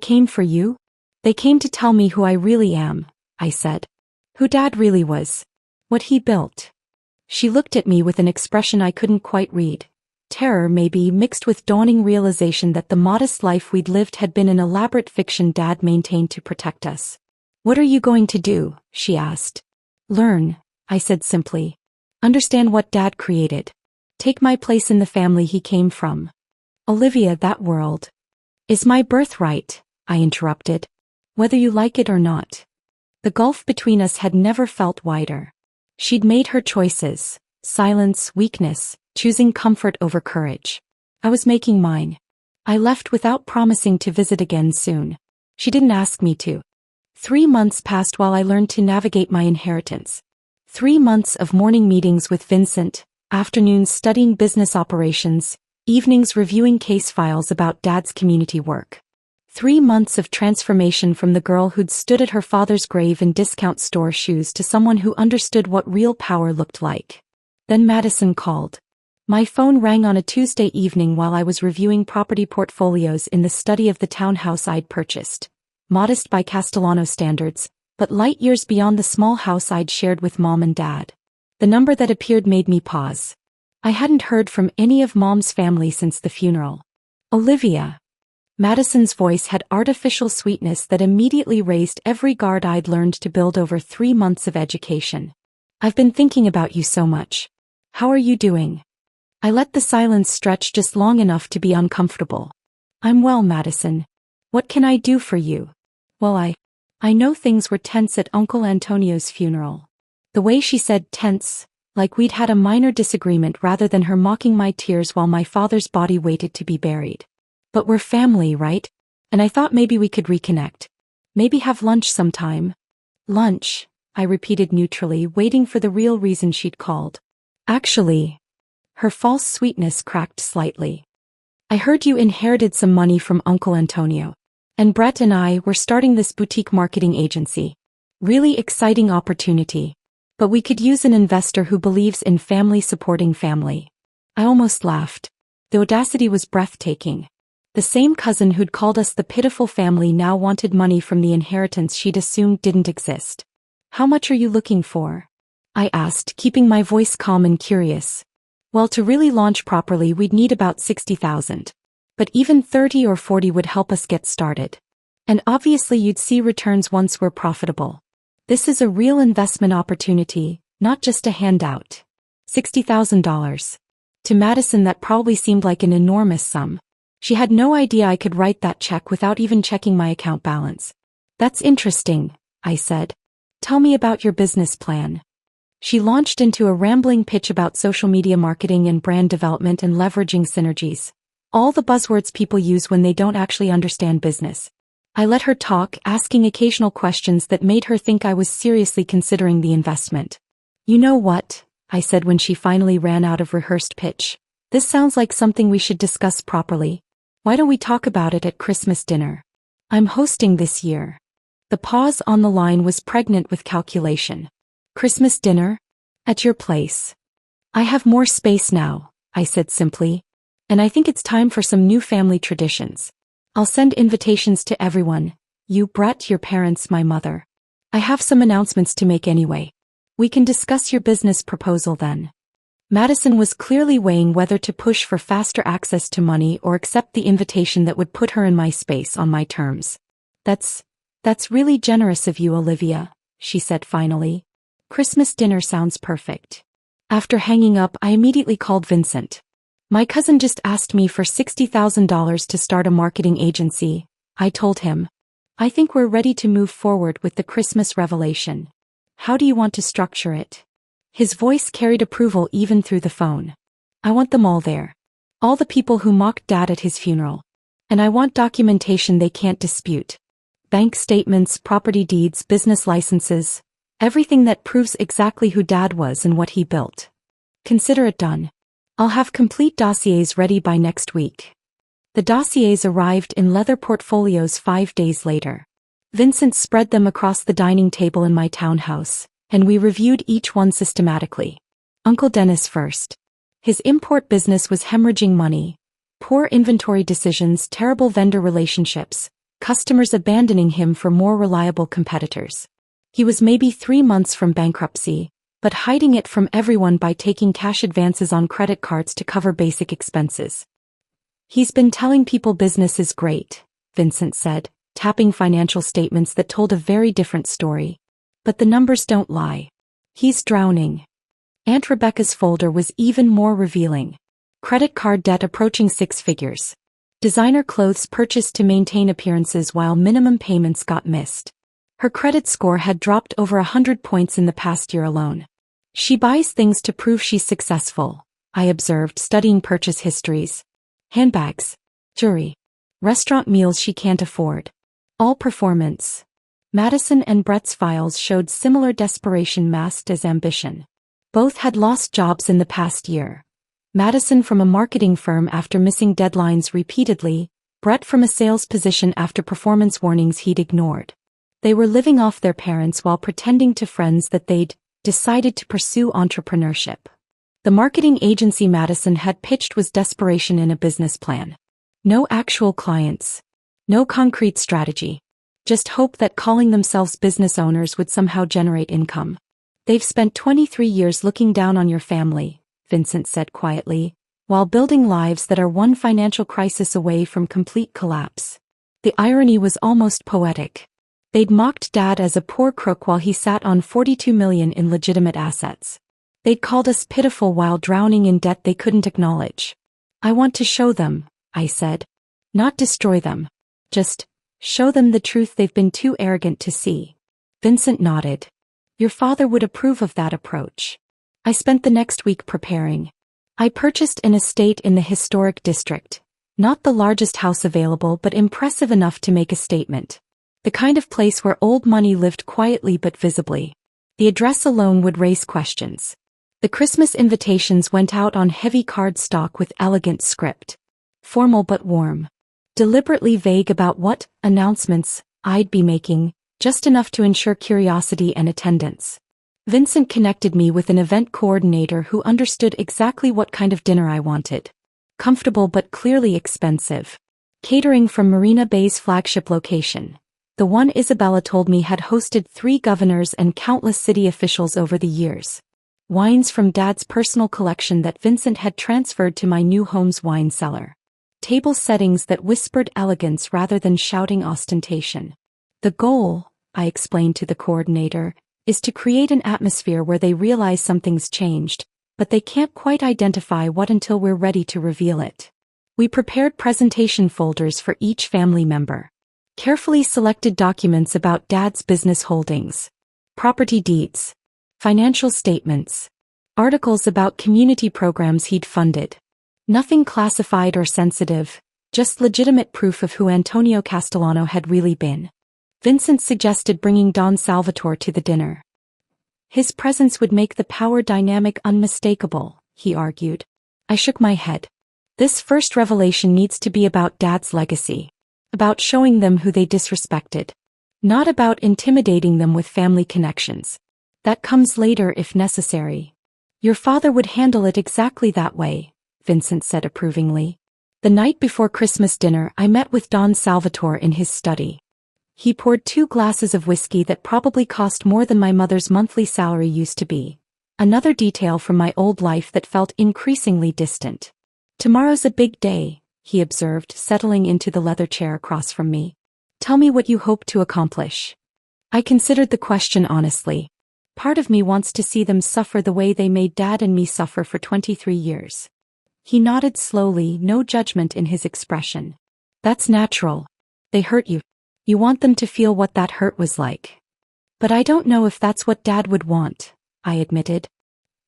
came for you? They came to tell me who I really am, I said. Who Dad really was. What he built. She looked at me with an expression I couldn't quite read. Terror maybe, mixed with dawning realization that the modest life we'd lived had been an elaborate fiction Dad maintained to protect us. What are you going to do? She asked. Learn, I said simply. Understand what Dad created. Take my place in the family he came from. Olivia, that world is my birthright, I interrupted. Whether you like it or not. The gulf between us had never felt wider. She'd made her choices, silence, weakness, choosing comfort over courage. I was making mine. I left without promising to visit again soon. She didn't ask me to. 3 months passed while I learned to navigate my inheritance. 3 months of morning meetings with Vincent, afternoons studying business operations, evenings reviewing case files about Dad's community work. 3 months of transformation from the girl who'd stood at her father's grave in discount store shoes to someone who understood what real power looked like. Then Madison called. My phone rang on a Tuesday evening while I was reviewing property portfolios in the study of the townhouse I'd purchased. Modest by Castellano standards, but light years beyond the small house I'd shared with Mom and Dad. The number that appeared made me pause. I hadn't heard from any of Mom's family since the funeral. Olivia. Madison's voice had artificial sweetness that immediately raised every guard I'd learned to build over 3 months of education. I've been thinking about you so much. How are you doing? I let the silence stretch just long enough to be uncomfortable. I'm well, Madison. What can I do for you? Well, I know things were tense at Uncle Antonio's funeral. The way she said tense, like we'd had a minor disagreement rather than her mocking my tears while my father's body waited to be buried. But we're family, right? And I thought maybe we could reconnect. Maybe have lunch sometime. Lunch, I repeated neutrally, waiting for the real reason she'd called. Actually, her false sweetness cracked slightly. I heard you inherited some money from Uncle Antonio. And Brett and I were starting this boutique marketing agency. Really exciting opportunity. But we could use an investor who believes in family supporting family. I almost laughed. The audacity was breathtaking. The same cousin who'd called us the pitiful family now wanted money from the inheritance she'd assumed didn't exist. How much are you looking for? I asked, keeping my voice calm and curious. Well, to really launch properly we'd need about 60,000. But even 30 or 40 would help us get started. And obviously you'd see returns once we're profitable. This is a real investment opportunity, not just a handout. $60,000. To Madison that probably seemed like an enormous sum. She had no idea I could write that check without even checking my account balance. That's interesting, I said. Tell me about your business plan. She launched into a rambling pitch about social media marketing and brand development and leveraging synergies. All the buzzwords people use when they don't actually understand business. I let her talk, asking occasional questions that made her think I was seriously considering the investment. You know what? I said when she finally ran out of rehearsed pitch. This sounds like something we should discuss properly. Why don't we talk about it at Christmas dinner? I'm hosting this year. The pause on the line was pregnant with calculation. Christmas dinner? At your place. I have more space now, I said simply. And I think it's time for some new family traditions. I'll send invitations to everyone. You, Brett, your parents, my mother. I have some announcements to make anyway. We can discuss your business proposal then. Madison was clearly weighing whether to push for faster access to money or accept the invitation that would put her in my space on my terms. That's really generous of you, Olivia, she said finally. Christmas dinner sounds perfect. After hanging up, I immediately called Vincent. My cousin just asked me for $60,000 to start a marketing agency, I told him. I think we're ready to move forward with the Christmas revelation. How do you want to structure it? His voice carried approval even through the phone. I want them all there. All the people who mocked Dad at his funeral. And I want documentation they can't dispute. Bank statements, property deeds, business licenses. Everything that proves exactly who Dad was and what he built. Consider it done. I'll have complete dossiers ready by next week. The dossiers arrived in leather portfolios 5 days later. Vincent spread them across the dining table in my townhouse, and we reviewed each one systematically. Uncle Dennis first. His import business was hemorrhaging money. Poor inventory decisions, terrible vendor relationships, customers abandoning him for more reliable competitors. He was maybe 3 months from bankruptcy, but hiding it from everyone by taking cash advances on credit cards to cover basic expenses. He's been telling people business is great, Vincent said, tapping financial statements that told a very different story. But the numbers don't lie. He's drowning. Aunt Rebecca's folder was even more revealing. Credit card debt approaching 6 figures. Designer clothes purchased to maintain appearances while minimum payments got missed. Her credit score had dropped over 100 points in the past year alone. She buys things to prove she's successful, I observed, studying purchase histories. Handbags, jewelry, restaurant meals she can't afford. All performance. Madison and Brett's files showed similar desperation masked as ambition. Both had lost jobs in the past year. Madison from a marketing firm after missing deadlines repeatedly, Brett from a sales position after performance warnings he'd ignored. They were living off their parents while pretending to friends that they'd decided to pursue entrepreneurship. The marketing agency Madison had pitched was desperation in a business plan. No actual clients. No concrete strategy. Just hope that calling themselves business owners would somehow generate income. They've spent 23 years looking down on your family, Vincent said quietly, while building lives that are one financial crisis away from complete collapse. The irony was almost poetic. They'd mocked Dad as a poor crook while he sat on $42 million in legitimate assets. They'd called us pitiful while drowning in debt they couldn't acknowledge. I want to show them, I said. Not destroy them. Just show them the truth they've been too arrogant to see. Vincent nodded. Your father would approve of that approach. I spent the next week preparing. I purchased an estate in the historic district. Not the largest house available, but impressive enough to make a statement. The kind of place where old money lived quietly but visibly. The address alone would raise questions. The Christmas invitations went out on heavy cardstock with elegant script. Formal but warm. Deliberately vague about what announcements I'd be making, just enough to ensure curiosity and attendance. Vincent connected me with an event coordinator who understood exactly what kind of dinner I wanted. Comfortable but clearly expensive. Catering from Marina Bay's flagship location. The one Isabella told me had hosted 3 governors and countless city officials over the years. Wines from Dad's personal collection that Vincent had transferred to my new home's wine cellar. Table settings that whispered elegance rather than shouting ostentation. The goal, I explained to the coordinator, is to create an atmosphere where they realize something's changed, but they can't quite identify what until we're ready to reveal it. We prepared presentation folders for each family member. Carefully selected documents about Dad's business holdings. Property deeds. Financial statements. Articles about community programs he'd funded. Nothing classified or sensitive, just legitimate proof of who Antonio Castellano had really been. Vincent suggested bringing Don Salvatore to the dinner. His presence would make the power dynamic unmistakable, he argued. I shook my head. This first revelation needs to be about Dad's legacy. About showing them who they disrespected. Not about intimidating them with family connections. That comes later if necessary. Your father would handle it exactly that way, Vincent said approvingly. The night before Christmas dinner, I met with Don Salvatore in his study. He poured 2 glasses of whiskey that probably cost more than my mother's monthly salary used to be. Another detail from my old life that felt increasingly distant. Tomorrow's a big day, he observed, settling into the leather chair across from me. Tell me what you hope to accomplish. I considered the question honestly. Part of me wants to see them suffer the way they made Dad and me suffer for 23 years. He nodded slowly, no judgment in his expression. That's natural. They hurt you. You want them to feel what that hurt was like. But I don't know if that's what Dad would want, I admitted.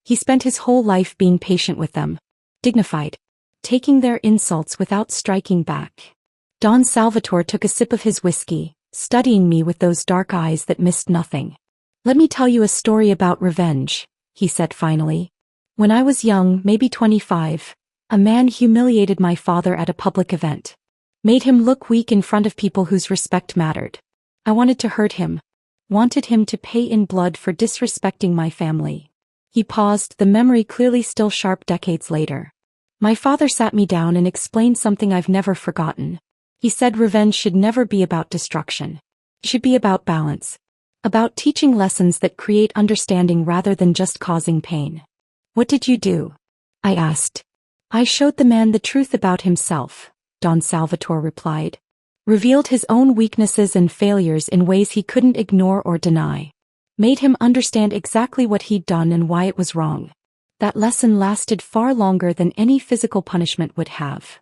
He spent his whole life being patient with them. Dignified. Taking their insults without striking back. Don Salvatore took a sip of his whiskey, studying me with those dark eyes that missed nothing. Let me tell you a story about revenge, he said finally. When I was young, maybe 25, a man humiliated my father at a public event. Made him look weak in front of people whose respect mattered. I wanted to hurt him. Wanted him to pay in blood for disrespecting my family. He paused, the memory clearly still sharp decades later. My father sat me down and explained something I've never forgotten. He said revenge should never be about destruction. It should be about balance. About teaching lessons that create understanding rather than just causing pain. What did you do? I asked. I showed the man the truth about himself, Don Salvatore replied. Revealed his own weaknesses and failures in ways he couldn't ignore or deny. Made him understand exactly what he'd done and why it was wrong. That lesson lasted far longer than any physical punishment would have.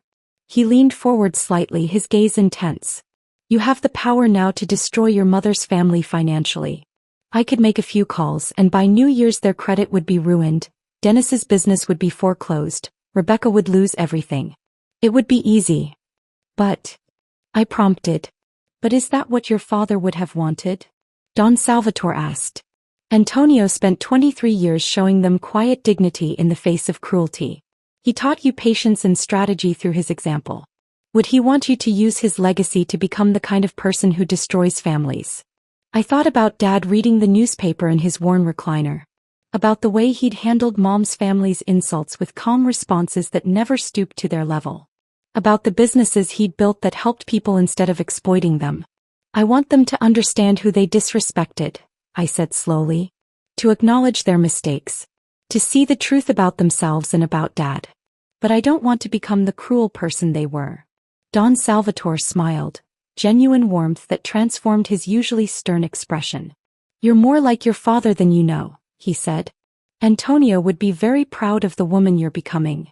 He leaned forward slightly, his gaze intense. You have the power now to destroy your mother's family financially. I could make a few calls and by New Year's their credit would be ruined, Dennis's business would be foreclosed, Rebecca would lose everything. It would be easy. But, I prompted. But is that what your father would have wanted? Don Salvatore asked. Antonio spent 23 years showing them quiet dignity in the face of cruelty. He taught you patience and strategy through his example. Would he want you to use his legacy to become the kind of person who destroys families? I thought about Dad reading the newspaper in his worn recliner. About the way he'd handled Mom's family's insults with calm responses that never stooped to their level. About the businesses he'd built that helped people instead of exploiting them. I want them to understand who they disrespected, I said slowly. To acknowledge their mistakes. To see the truth about themselves and about Dad. But I don't want to become the cruel person they were. Don Salvatore smiled, genuine warmth that transformed his usually stern expression. You're more like your father than you know, he said. Antonio would be very proud of the woman you're becoming.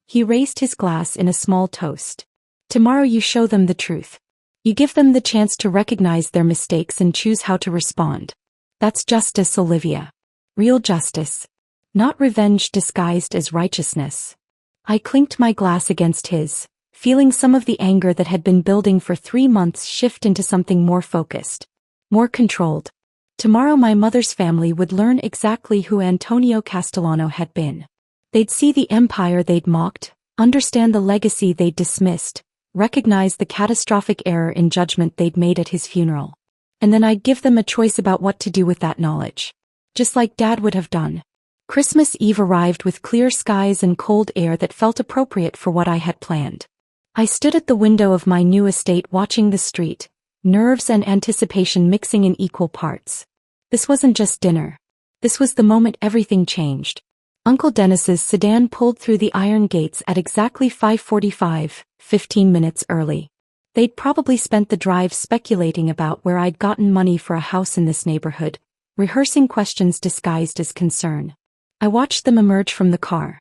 He raised his glass in a small toast. Tomorrow you show them the truth. You give them the chance to recognize their mistakes and choose how to respond. That's justice, Olivia. Real justice. Not revenge disguised as righteousness. I clinked my glass against his, feeling some of the anger that had been building for 3 months shift into something more focused. More controlled. Tomorrow my mother's family would learn exactly who Antonio Castellano had been. They'd see the empire they'd mocked, understand the legacy they'd dismissed, recognize the catastrophic error in judgment they'd made at his funeral. And then I'd give them a choice about what to do with that knowledge. Just like Dad would have done. Christmas Eve arrived with clear skies and cold air that felt appropriate for what I had planned. I stood at the window of my new estate watching the street, nerves and anticipation mixing in equal parts. This wasn't just dinner. This was the moment everything changed. Uncle Dennis's sedan pulled through the iron gates at exactly 5:45, 15 minutes early. They'd probably spent the drive speculating about where I'd gotten money for a house in this neighborhood, rehearsing questions disguised as concern. I watched them emerge from the car.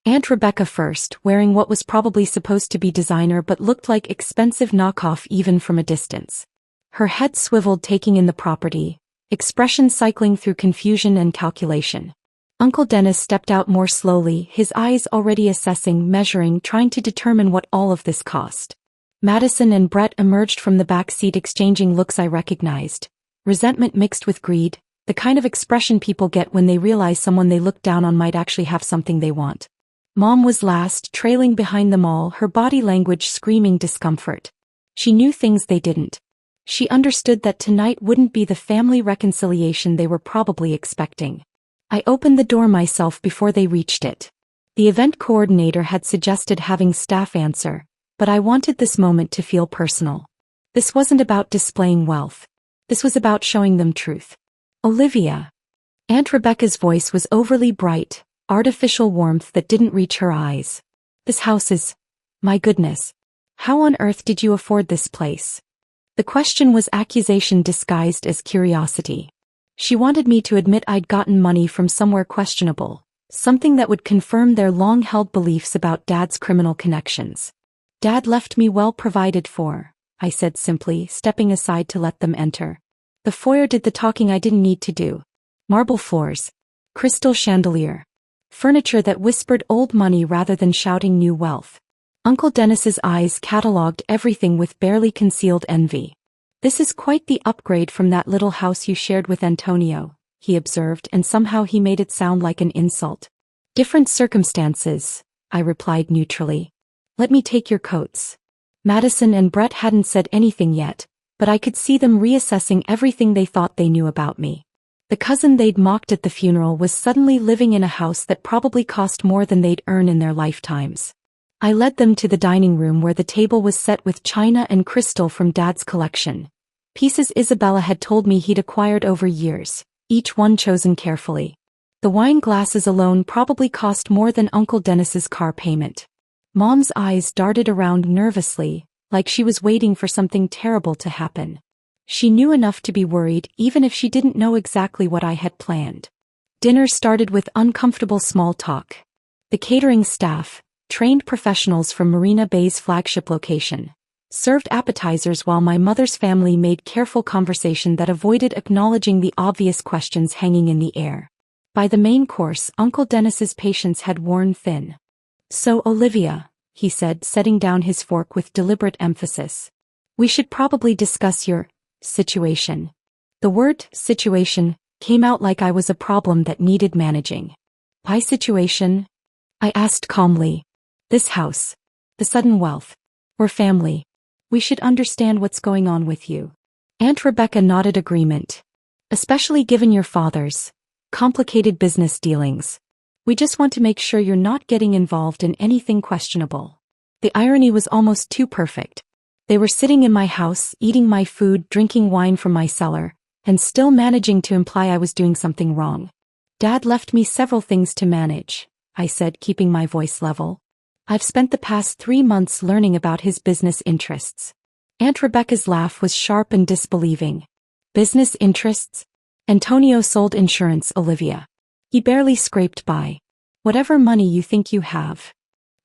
Aunt Rebecca first, wearing what was probably supposed to be designer but looked like expensive knockoff even from a distance. Her head swiveled taking in the property, expression cycling through confusion and calculation. Uncle Dennis stepped out more slowly, his eyes already assessing, measuring, trying to determine what all of this cost. Madison and Brett emerged from the back seat exchanging looks I recognized. Resentment mixed with greed, the kind of expression people get when they realize someone they look down on might actually have something they want. Mom was last, trailing behind them all, her body language screaming discomfort. She knew things they didn't. She understood that tonight wouldn't be the family reconciliation they were probably expecting. I opened the door myself before they reached it. The event coordinator had suggested having staff answer, but I wanted this moment to feel personal. This wasn't about displaying wealth. This was about showing them truth. Olivia. Aunt Rebecca's voice was overly bright, artificial warmth that didn't reach her eyes. This house is... my goodness. How on earth did you afford this place? The question was accusation disguised as curiosity. She wanted me to admit I'd gotten money from somewhere questionable, something that would confirm their long-held beliefs about Dad's criminal connections. Dad left me well provided for, I said simply, stepping aside to let them enter. The foyer did the talking I didn't need to do. Marble floors, crystal chandelier, furniture that whispered old money rather than shouting new wealth. Uncle Dennis's eyes catalogued everything with barely concealed envy. This is quite the upgrade from that little house you shared with Antonio, he observed, and somehow he made it sound like an insult. Different circumstances, I replied neutrally. Let me take your coats. Madison and Brett hadn't said anything yet, but I could see them reassessing everything they thought they knew about me. The cousin they'd mocked at the funeral was suddenly living in a house that probably cost more than they'd earn in their lifetimes. I led them to the dining room where the table was set with china and crystal from Dad's collection. Pieces Isabella had told me he'd acquired over years, each one chosen carefully. The wine glasses alone probably cost more than Uncle Dennis's car payment. Mom's eyes darted around nervously, like she was waiting for something terrible to happen. She knew enough to be worried even if she didn't know exactly what I had planned. Dinner started with uncomfortable small talk. The catering staff, trained professionals from Marina Bay's flagship location, served appetizers while my mother's family made careful conversation that avoided acknowledging the obvious questions hanging in the air. By the main course, Uncle Dennis's patience had worn thin. So Olivia, he said, setting down his fork with deliberate emphasis. We should probably discuss your situation. The word situation came out like I was a problem that needed managing. My situation? I asked calmly. This house, the sudden wealth, we're family. We should understand what's going on with you. Aunt Rebecca nodded agreement. Especially given your father's complicated business dealings. We just want to make sure you're not getting involved in anything questionable. The irony was almost too perfect. They were sitting in my house, eating my food, drinking wine from my cellar, and still managing to imply I was doing something wrong. Dad left me several things to manage, I said, keeping my voice level. I've spent the past 3 months learning about his business interests. Aunt Rebecca's laugh was sharp and disbelieving. Business interests? Antonio sold insurance, Olivia. He barely scraped by. Whatever money you think you have.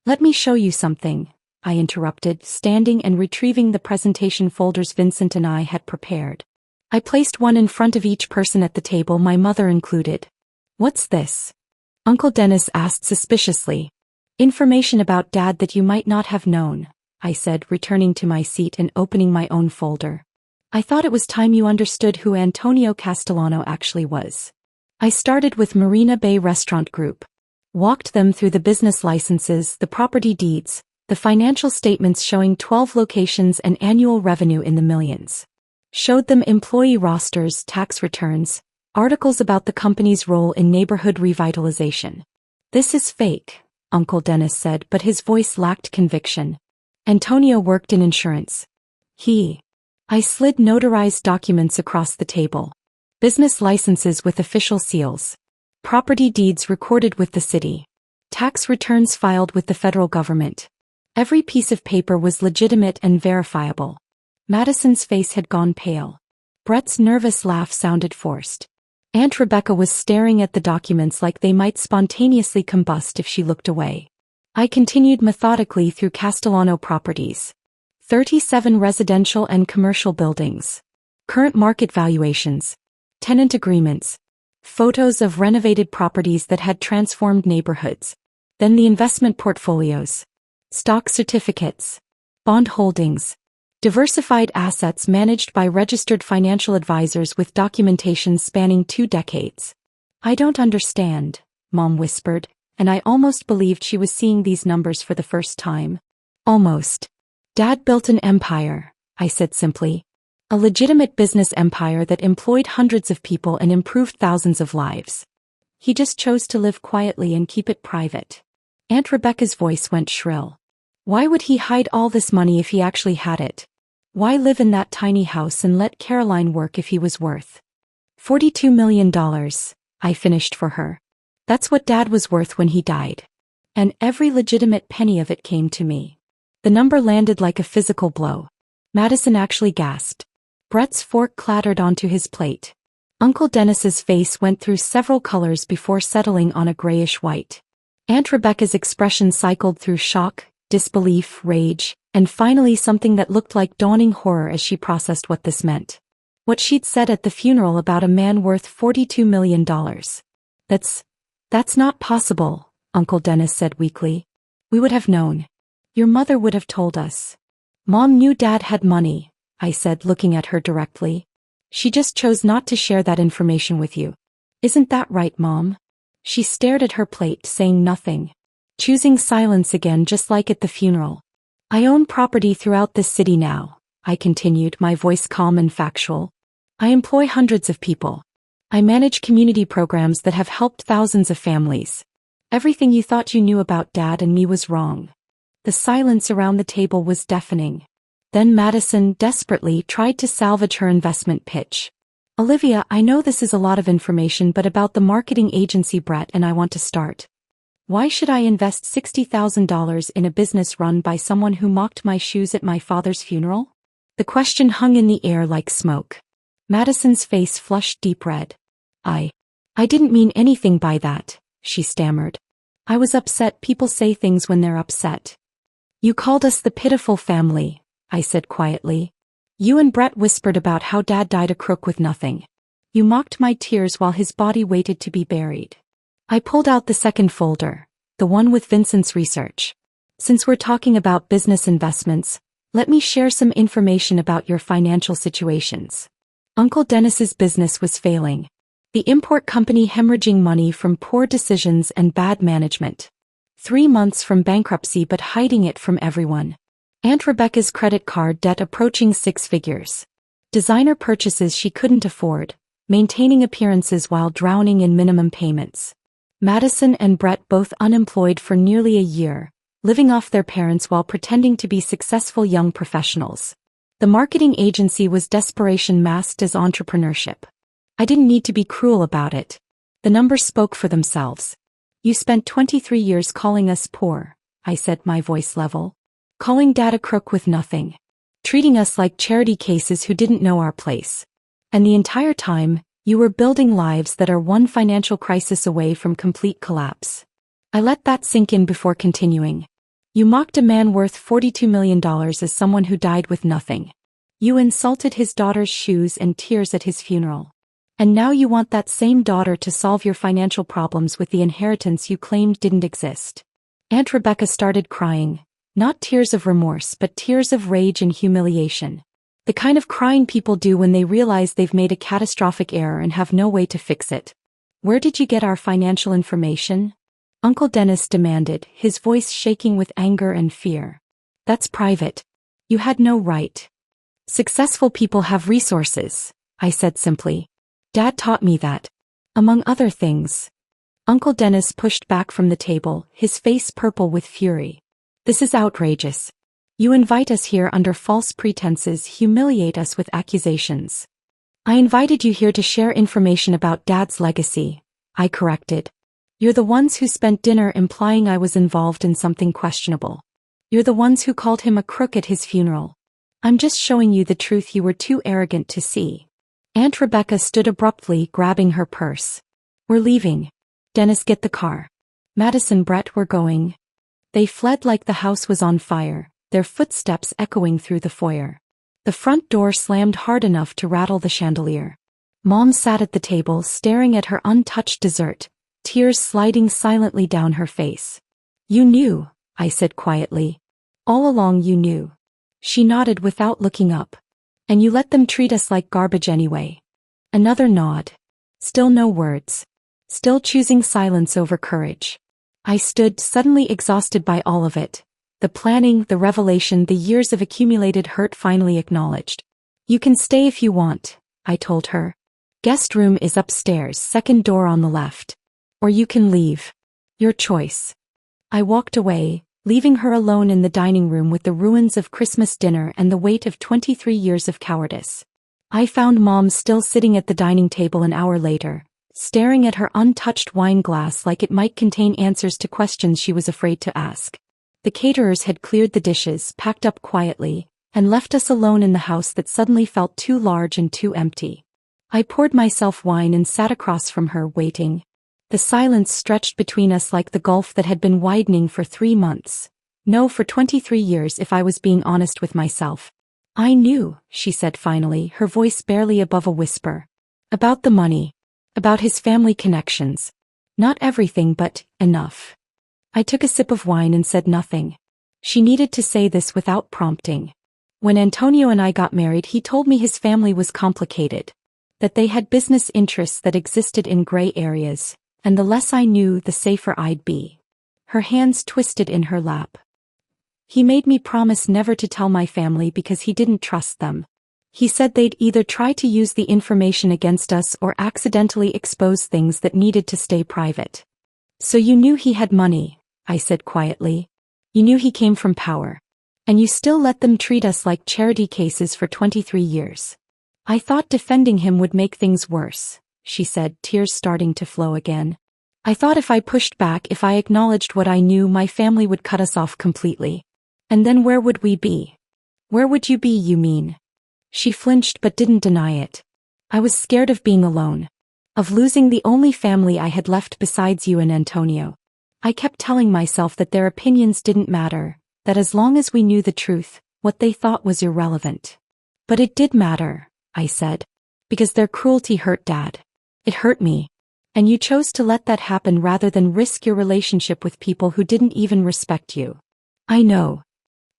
Let me show you something, I interrupted, standing and retrieving the presentation folders Vincent and I had prepared. I placed one in front of each person at the table, my mother included. What's this? Uncle Dennis asked suspiciously. Information about Dad that you might not have known, I said, returning to my seat and opening my own folder. I thought it was time you understood who Antonio Castellano actually was. I started with Marina Bay Restaurant Group. Walked them through the business licenses, the property deeds, the financial statements showing 12 locations and annual revenue in the millions. Showed them employee rosters, tax returns, articles about the company's role in neighborhood revitalization. This is fake, Uncle Dennis said, but his voice lacked conviction. Antonio worked in insurance. I slid notarized documents across the table. Business licenses with official seals. Property deeds recorded with the city. Tax returns filed with the federal government. Every piece of paper was legitimate and verifiable. Madison's face had gone pale. Brett's nervous laugh sounded forced. Aunt Rebecca was staring at the documents like they might spontaneously combust if she looked away. I continued methodically through Castellano properties. 37 residential and commercial buildings. Current market valuations. Tenant agreements. Photos of renovated properties that had transformed neighborhoods. Then the investment portfolios. Stock certificates. Bond holdings. Diversified assets managed by registered financial advisors with documentation spanning 2 decades. I don't understand, Mom whispered, and I almost believed she was seeing these numbers for the first time. Almost. Dad built an empire, I said simply. A legitimate business empire that employed hundreds of people and improved thousands of lives. He just chose to live quietly and keep it private. Aunt Rebecca's voice went shrill. Why would he hide all this money if he actually had it? Why live in that tiny house and let Caroline work if he was worth $42 million, I finished for her. That's what Dad was worth when he died. And every legitimate penny of it came to me. The number landed like a physical blow. Madison actually gasped. Brett's fork clattered onto his plate. Uncle Dennis's face went through several colors before settling on a grayish white. Aunt Rebecca's expression cycled through shock, disbelief, rage, and finally something that looked like dawning horror as she processed what this meant. What she'd said at the funeral about a man worth $42 million. That's not possible, Uncle Dennis said weakly. We would have known. Your mother would have told us. Mom knew Dad had money, I said, looking at her directly. She just chose not to share that information with you. Isn't that right, Mom? She stared at her plate, saying nothing. Choosing silence again, just like at the funeral. I own property throughout this city now, I continued, my voice calm and factual. I employ hundreds of people. I manage community programs that have helped thousands of families. Everything you thought you knew about Dad and me was wrong. The silence around the table was deafening. Then Madison desperately tried to salvage her investment pitch. Olivia, I know this is a lot of information, but about the marketing agency Brett and I want to start. Why should I invest $60,000 in a business run by someone who mocked my shoes at my father's funeral? The question hung in the air like smoke. Madison's face flushed deep red. I didn't mean anything by that, she stammered. I was upset. People say things when they're upset. You called us the pitiful family, I said quietly. You and Brett whispered about how Dad died a crook with nothing. You mocked my tears while his body waited to be buried. I pulled out the second folder, the one with Vincent's research. Since we're talking about business investments, let me share some information about your financial situations. Uncle Dennis's business was failing. The import company hemorrhaging money from poor decisions and bad management. 3 months from bankruptcy but hiding it from everyone. Aunt Rebecca's credit card debt approaching 6 figures. Designer purchases she couldn't afford, maintaining appearances while drowning in minimum payments. Madison and Brett both unemployed for nearly a year, living off their parents while pretending to be successful young professionals. The marketing agency was desperation masked as entrepreneurship. I didn't need to be cruel about it. The numbers spoke for themselves. You spent 23 years calling us poor, I said, my voice level. Calling Dad a crook with nothing. Treating us like charity cases who didn't know our place. And the entire time, you were building lives that are one financial crisis away from complete collapse. I let that sink in before continuing. You mocked a man worth $42 million as someone who died with nothing. You insulted his daughter's shoes and tears at his funeral. And now you want that same daughter to solve your financial problems with the inheritance you claimed didn't exist. Aunt Rebecca started crying, not tears of remorse but tears of rage and humiliation. The kind of crying people do when they realize they've made a catastrophic error and have no way to fix it. Where did you get our financial information? Uncle Dennis demanded, his voice shaking with anger and fear. That's private. You had no right. Successful people have resources, I said simply. Dad taught me that. Among other things. Uncle Dennis pushed back from the table, his face purple with fury. This is outrageous. You invite us here under false pretenses, humiliate us with accusations. I invited you here to share information about Dad's legacy, I corrected. You're the ones who spent dinner implying I was involved in something questionable. You're the ones who called him a crook at his funeral. I'm just showing you the truth you were too arrogant to see. Aunt Rebecca stood abruptly, grabbing her purse. We're leaving. Dennis, get the car. Madison, Brett, we're going. They fled like the house was on fire, their footsteps echoing through the foyer. The front door slammed hard enough to rattle the chandelier. Mom sat at the table staring at her untouched dessert, tears sliding silently down her face. You knew, I said quietly. All along you knew. She nodded without looking up. And you let them treat us like garbage anyway. Another nod. Still no words. Still choosing silence over courage. I stood, suddenly exhausted by all of it. The planning, the revelation, the years of accumulated hurt finally acknowledged. You can stay if you want, I told her. Guest room is upstairs, second door on the left. Or you can leave. Your choice. I walked away, leaving her alone in the dining room with the ruins of Christmas dinner and the weight of 23 years of cowardice. I found Mom still sitting at the dining table an hour later, staring at her untouched wine glass like it might contain answers to questions she was afraid to ask. The caterers had cleared the dishes, packed up quietly, and left us alone in the house that suddenly felt too large and too empty. I poured myself wine and sat across from her, waiting. The silence stretched between us like the gulf that had been widening for 3 months. No, for 23 years if I was being honest with myself. I knew, she said finally, her voice barely above a whisper. About the money. About his family connections. Not everything, but enough. I took a sip of wine and said nothing. She needed to say this without prompting. When Antonio and I got married, he told me his family was complicated. That they had business interests that existed in gray areas. And the less I knew, the safer I'd be. Her hands twisted in her lap. He made me promise never to tell my family because he didn't trust them. He said they'd either try to use the information against us or accidentally expose things that needed to stay private. So you knew he had money, I said quietly. You knew he came from power. And you still let them treat us like charity cases for 23 years. I thought defending him would make things worse, she said, tears starting to flow again. I thought if I pushed back, if I acknowledged what I knew, my family would cut us off completely. And then where would we be? Where would you be, you mean? She flinched but didn't deny it. I was scared of being alone. Of losing the only family I had left besides you and Antonio. I kept telling myself that their opinions didn't matter, that as long as we knew the truth, what they thought was irrelevant. But it did matter, I said. Because their cruelty hurt Dad. It hurt me. And you chose to let that happen rather than risk your relationship with people who didn't even respect you. I know.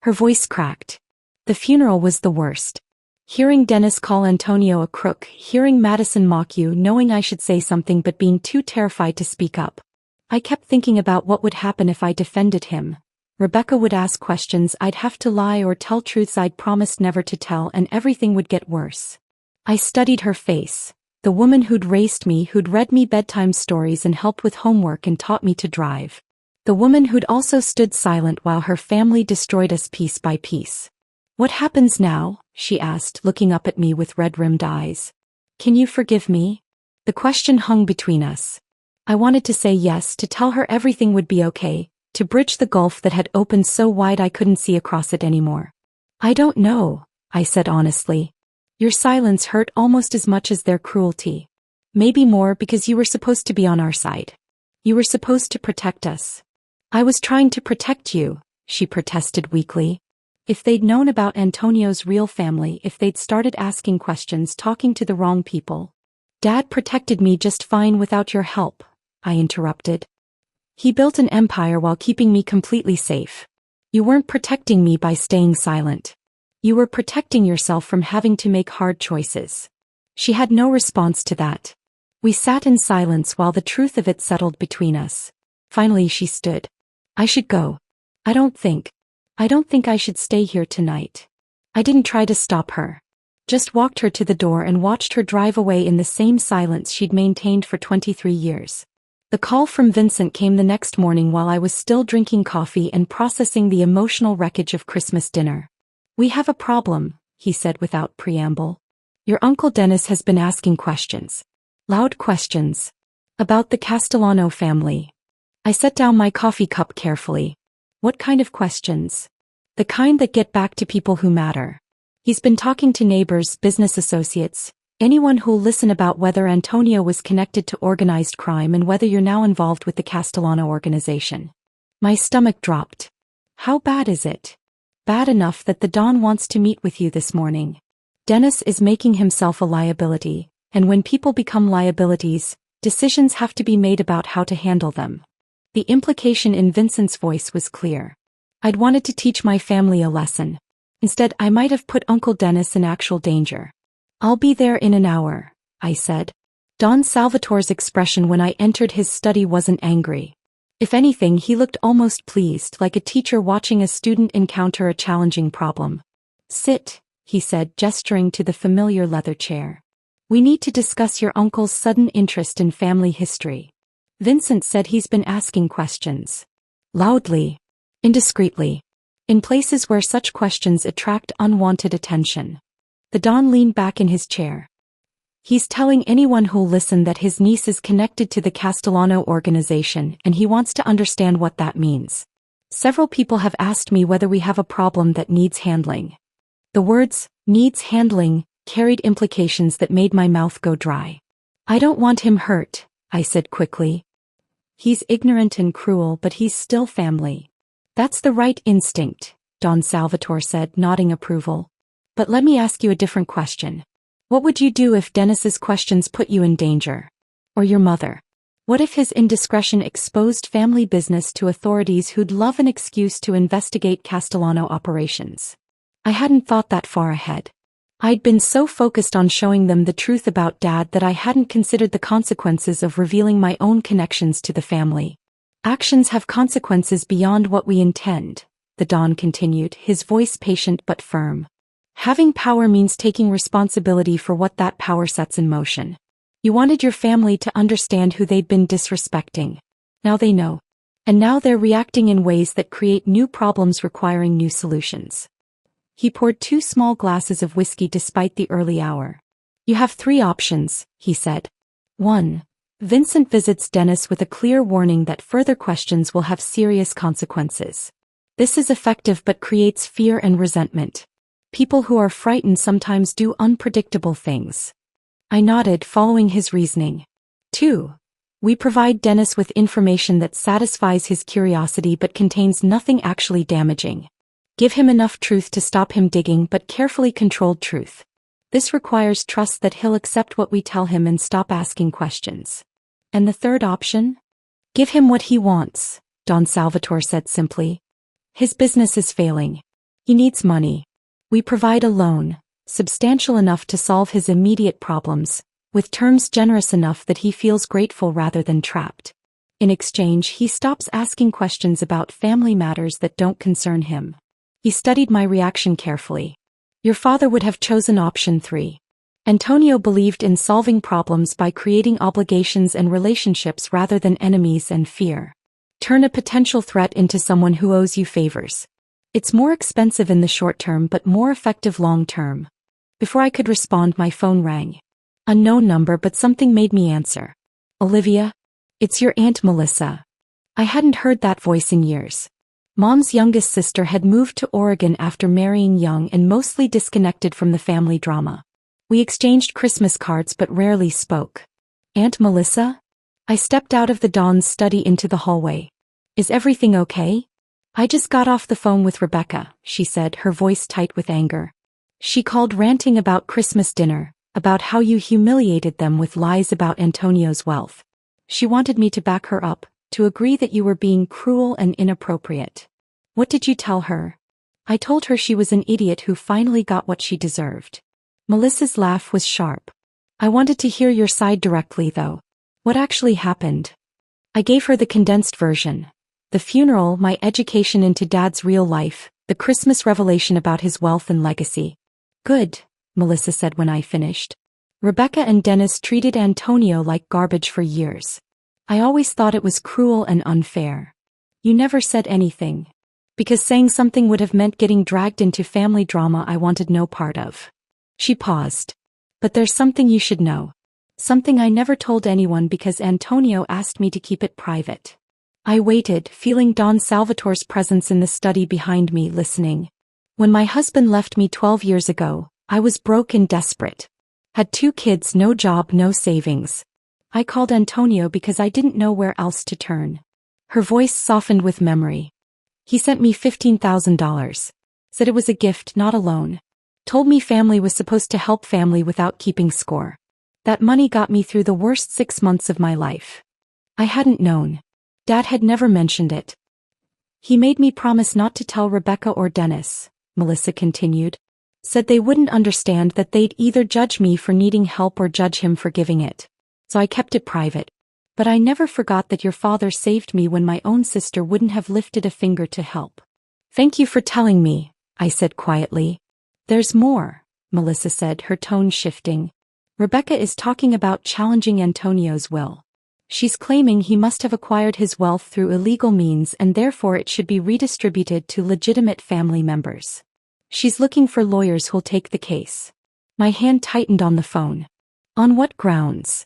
Her voice cracked. The funeral was the worst. Hearing Dennis call Antonio a crook, hearing Madison mock you, knowing I should say something but being too terrified to speak up. I kept thinking about what would happen if I defended him. Rebecca would ask questions, I'd have to lie or tell truths I'd promised never to tell, and everything would get worse. I studied her face. The woman who'd raised me, who'd read me bedtime stories and helped with homework and taught me to drive. The woman who'd also stood silent while her family destroyed us piece by piece. What happens now? She asked, looking up at me with red-rimmed eyes. Can you forgive me? The question hung between us. I wanted to say yes, to tell her everything would be okay, to bridge the gulf that had opened so wide I couldn't see across it anymore. I don't know, I said honestly. Your silence hurt almost as much as their cruelty. Maybe more because you were supposed to be on our side. You were supposed to protect us. I was trying to protect you, she protested weakly. If they'd known about Antonio's real family, if they'd started asking questions, talking to the wrong people. Dad protected me just fine without your help, I interrupted. He built an empire while keeping me completely safe. You weren't protecting me by staying silent. You were protecting yourself from having to make hard choices. She had no response to that. We sat in silence while the truth of it settled between us. Finally she stood. I should go. I don't think I should stay here tonight. I didn't try to stop her. Just walked her to the door and watched her drive away in the same silence she'd maintained for 23 years. The call from Vincent came the next morning while I was still drinking coffee and processing the emotional wreckage of Christmas dinner. We have a problem, he said without preamble. Your Uncle Dennis has been asking questions. Loud questions. About the Castellano family. I set down my coffee cup carefully. What kind of questions? The kind that get back to people who matter. He's been talking to neighbors, business associates, anyone who'll listen about whether Antonio was connected to organized crime and whether you're now involved with the Castellano organization. My stomach dropped. How bad is it? Bad enough that the Don wants to meet with you this morning. Dennis is making himself a liability, and when people become liabilities, decisions have to be made about how to handle them. The implication in Vincent's voice was clear. I'd wanted to teach my family a lesson. Instead, I might have put Uncle Dennis in actual danger. I'll be there in an hour, I said. Don Salvatore's expression when I entered his study wasn't angry. If anything, he looked almost pleased, like a teacher watching a student encounter a challenging problem. Sit, he said, gesturing to the familiar leather chair. We need to discuss your uncle's sudden interest in family history. Vincent said he's been asking questions. Loudly. Indiscreetly. In places where such questions attract unwanted attention. The Don leaned back in his chair. He's telling anyone who'll listen that his niece is connected to the Castellano organization and he wants to understand what that means. Several people have asked me whether we have a problem that needs handling. The words, needs handling, carried implications that made my mouth go dry. I don't want him hurt, I said quickly. He's ignorant and cruel, but he's still family. That's the right instinct, Don Salvatore said, nodding approval. But let me ask you a different question. What would you do if Dennis's questions put you in danger? Or your mother? What if his indiscretion exposed family business to authorities who'd love an excuse to investigate Castellano operations? I hadn't thought that far ahead. I'd been so focused on showing them the truth about Dad that I hadn't considered the consequences of revealing my own connections to the family. Actions have consequences beyond what we intend, the Don continued, his voice patient but firm. Having power means taking responsibility for what that power sets in motion. You wanted your family to understand who they'd been disrespecting. Now they know. And now they're reacting in ways that create new problems requiring new solutions. He poured 2 small glasses of whiskey despite the early hour. You have 3 options, he said. 1. Vincent visits Dennis with a clear warning that further questions will have serious consequences. This is effective but creates fear and resentment. People who are frightened sometimes do unpredictable things. I nodded, following his reasoning. 2. We provide Dennis with information that satisfies his curiosity but contains nothing actually damaging. Give him enough truth to stop him digging, but carefully controlled truth. This requires trust that he'll accept what we tell him and stop asking questions. And the 3rd option? Give him what he wants, Don Salvatore said simply. His business is failing. He needs money. We provide a loan, substantial enough to solve his immediate problems, with terms generous enough that he feels grateful rather than trapped. In exchange, he stops asking questions about family matters that don't concern him. He studied my reaction carefully. Your father would have chosen option 3. Antonio believed in solving problems by creating obligations and relationships rather than enemies and fear. Turn a potential threat into someone who owes you favors. It's more expensive in the short term but more effective long term. Before I could respond, my phone rang. Unknown number, but something made me answer. Olivia? It's your Aunt Melissa. I hadn't heard that voice in years. Mom's youngest sister had moved to Oregon after marrying young and mostly disconnected from the family drama. We exchanged Christmas cards but rarely spoke. Aunt Melissa? I stepped out of the Don's study into the hallway. Is everything okay? I just got off the phone with Rebecca, she said, her voice tight with anger. She called ranting about Christmas dinner, about how you humiliated them with lies about Antonio's wealth. She wanted me to back her up, to agree that you were being cruel and inappropriate. What did you tell her? I told her she was an idiot who finally got what she deserved. Melissa's laugh was sharp. I wanted to hear your side directly, though. What actually happened? I gave her the condensed version. The funeral, my education into Dad's real life, the Christmas revelation about his wealth and legacy. Good, Melissa said when I finished. Rebecca and Dennis treated Antonio like garbage for years. I always thought it was cruel and unfair. You never said anything. Because saying something would have meant getting dragged into family drama I wanted no part of. She paused. But there's something you should know. Something I never told anyone because Antonio asked me to keep it private. I waited, feeling Don Salvatore's presence in the study behind me, listening. When my husband left me 12 years ago, I was broke and desperate. Had 2 kids, no job, no savings. I called Antonio because I didn't know where else to turn. Her voice softened with memory. He sent me $15,000. Said it was a gift, not a loan. Told me family was supposed to help family without keeping score. That money got me through the worst 6 months of my life. I hadn't known. Dad had never mentioned it. He made me promise not to tell Rebecca or Dennis, Melissa continued. Said they wouldn't understand, that they'd either judge me for needing help or judge him for giving it. So I kept it private. But I never forgot that your father saved me when my own sister wouldn't have lifted a finger to help. Thank you for telling me, I said quietly. There's more, Melissa said, her tone shifting. Rebecca is talking about challenging Antonio's will. She's claiming he must have acquired his wealth through illegal means and therefore it should be redistributed to legitimate family members. She's looking for lawyers who'll take the case. My hand tightened on the phone. On what grounds?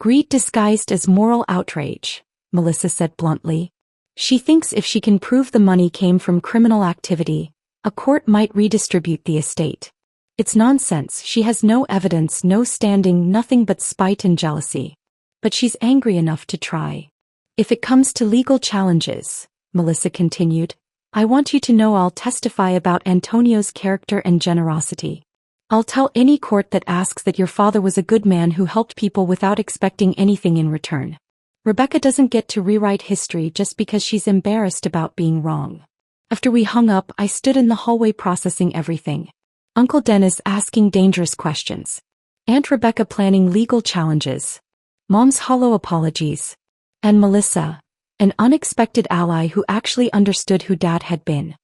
Greed disguised as moral outrage, Melissa said bluntly. She thinks if she can prove the money came from criminal activity, a court might redistribute the estate. It's nonsense. She has no evidence, no standing, nothing but spite and jealousy. But she's angry enough to try. If it comes to legal challenges, Melissa continued, I want you to know I'll testify about Antonio's character and generosity. I'll tell any court that asks that your father was a good man who helped people without expecting anything in return. Rebecca doesn't get to rewrite history just because she's embarrassed about being wrong. After we hung up, I stood in the hallway processing everything. Uncle Dennis asking dangerous questions. Aunt Rebecca planning legal challenges. Mom's hollow apologies. And Melissa, an unexpected ally who actually understood who Dad had been.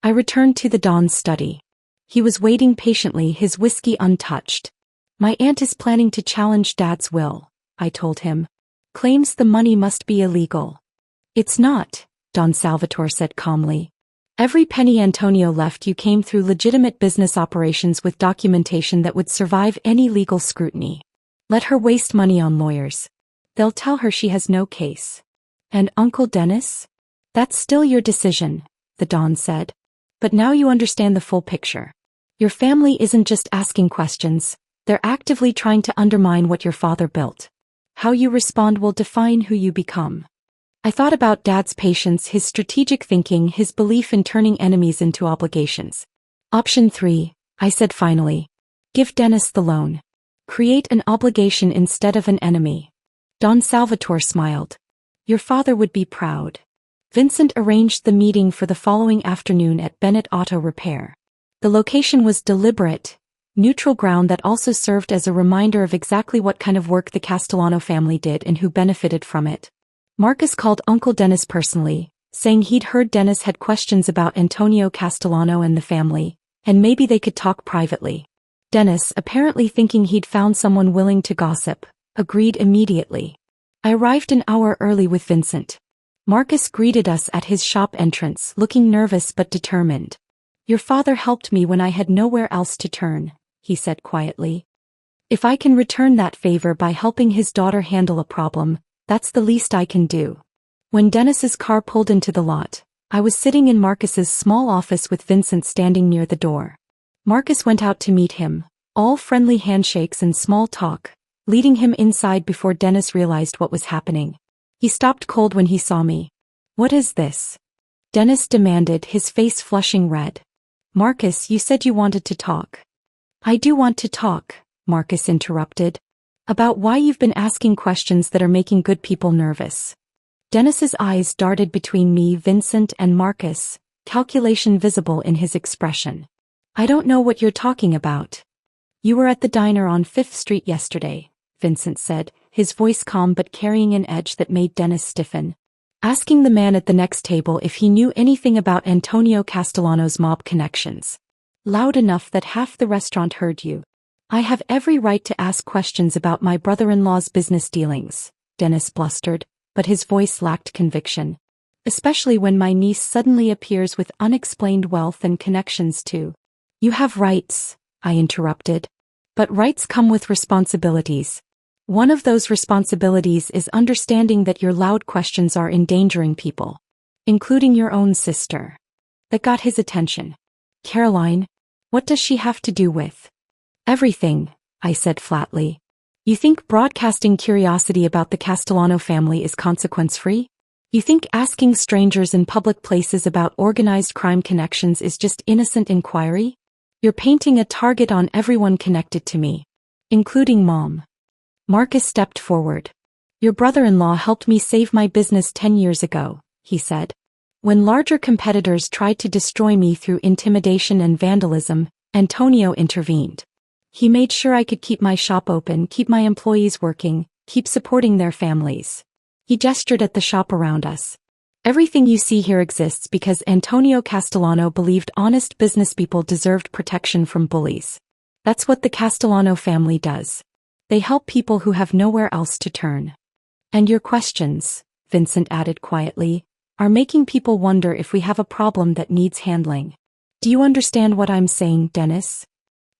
I returned to the Don's study. He was waiting patiently, his whiskey untouched. My aunt is planning to challenge Dad's will, I told him. Claims the money must be illegal. It's not, Don Salvatore said calmly. Every penny Antonio left you came through legitimate business operations with documentation that would survive any legal scrutiny. Let her waste money on lawyers. They'll tell her she has no case. And Uncle Dennis? That's still your decision, the Don said. But now you understand the full picture. Your family isn't just asking questions, they're actively trying to undermine what your father built. How you respond will define who you become. I thought about Dad's patience, his strategic thinking, his belief in turning enemies into obligations. Option 3, I said finally. Give Dennis the loan. Create an obligation instead of an enemy. Don Salvatore smiled. Your father would be proud. Vincent arranged the meeting for the following afternoon at Bennett Auto Repair. The location was deliberate, neutral ground that also served as a reminder of exactly what kind of work the Castellano family did and who benefited from it. Marcus called Uncle Dennis personally, saying he'd heard Dennis had questions about Antonio Castellano and the family, and maybe they could talk privately. Dennis, apparently thinking he'd found someone willing to gossip, agreed immediately. I arrived an hour early with Vincent. Marcus greeted us at his shop entrance, looking nervous but determined. Your father helped me when I had nowhere else to turn, he said quietly. If I can return that favor by helping his daughter handle a problem, that's the least I can do. When Dennis's car pulled into the lot, I was sitting in Marcus's small office with Vincent standing near the door. Marcus went out to meet him, all friendly handshakes and small talk, leading him inside before Dennis realized what was happening. He stopped cold when he saw me. What is this? Dennis demanded, his face flushing red. Marcus, you said you wanted to talk. I do want to talk, Marcus interrupted. About why you've been asking questions that are making good people nervous. Dennis's eyes darted between me, Vincent, and Marcus, calculation visible in his expression. I don't know what you're talking about. You were at the diner on 5th Street yesterday, Vincent said, his voice calm but carrying an edge that made Dennis stiffen. Asking the man at the next table if he knew anything about Antonio Castellano's mob connections. Loud enough that half the restaurant heard you. I have every right to ask questions about my brother-in-law's business dealings, Dennis blustered, but his voice lacked conviction. Especially when my niece suddenly appears with unexplained wealth and connections too. You have rights, I interrupted. But rights come with responsibilities. One of those responsibilities is understanding that your loud questions are endangering people. Including your own sister. That got his attention. Caroline, what does she have to do with? Everything, I said flatly. You think broadcasting curiosity about the Castellano family is consequence-free? You think asking strangers in public places about organized crime connections is just innocent inquiry? You're painting a target on everyone connected to me. Including Mom. Marcus stepped forward. Your brother-in-law helped me save my business 10 years ago, he said. When larger competitors tried to destroy me through intimidation and vandalism, Antonio intervened. He made sure I could keep my shop open, keep my employees working, keep supporting their families. He gestured at the shop around us. Everything you see here exists because Antonio Castellano believed honest businesspeople deserved protection from bullies. That's what the Castellano family does. They help people who have nowhere else to turn. And your questions, Vincent added quietly, are making people wonder if we have a problem that needs handling. Do you understand what I'm saying, Dennis?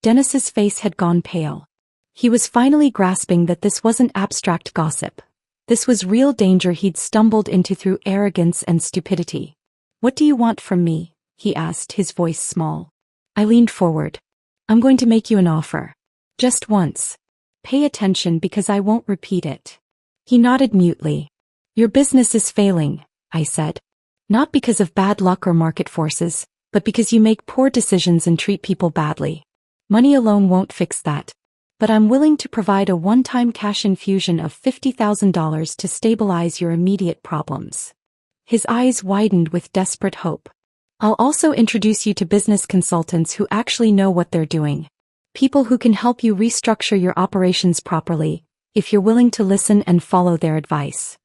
Dennis's face had gone pale. He was finally grasping that this wasn't abstract gossip. This was real danger he'd stumbled into through arrogance and stupidity. What do you want from me? He asked, his voice small. I leaned forward. I'm going to make you an offer. Just once. Pay attention because I won't repeat it. He nodded mutely. Your business is failing, I said. Not because of bad luck or market forces, but because you make poor decisions and treat people badly. Money alone won't fix that. But I'm willing to provide a one-time cash infusion of $50,000 to stabilize your immediate problems. His eyes widened with desperate hope. I'll also introduce you to business consultants who actually know what they're doing. People who can help you restructure your operations properly, if you're willing to listen and follow their advice.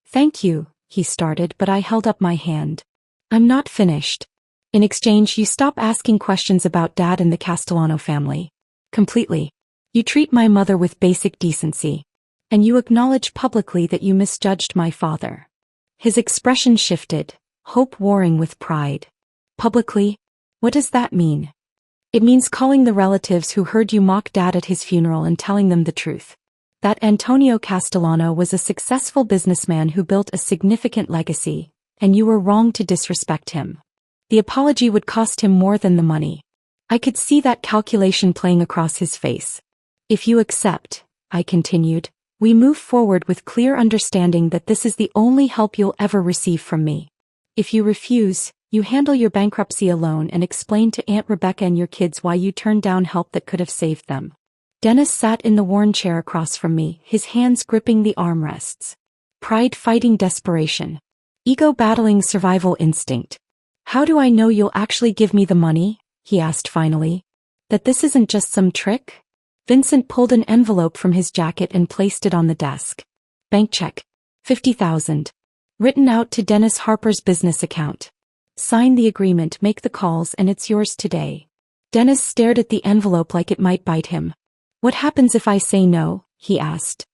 Thank you, he started, but I held up my hand. I'm not finished. In exchange, you stop asking questions about Dad and the Castellano family. Completely. You treat my mother with basic decency. And you acknowledge publicly that you misjudged my father. His expression shifted, hope warring with pride. Publicly? What does that mean? It means calling the relatives who heard you mock Dad at his funeral and telling them the truth. That Antonio Castellano was a successful businessman who built a significant legacy, and you were wrong to disrespect him. The apology would cost him more than the money. I could see that calculation playing across his face. If you accept, I continued, we move forward with clear understanding that this is the only help you'll ever receive from me. If you refuse, you handle your bankruptcy alone and explain to Aunt Rebecca and your kids why you turned down help that could have saved them. Dennis sat in the worn chair across from me, his hands gripping the armrests. Pride fighting desperation. Ego battling survival instinct. How do I know you'll actually give me the money? He asked finally. That this isn't just some trick? Vincent pulled an envelope from his jacket and placed it on the desk. Bank check. $50,000. Written out to Dennis Harper's business account. Sign the agreement, make the calls, and it's yours today. Dennis stared at the envelope like it might bite him. What happens if I say no? He asked.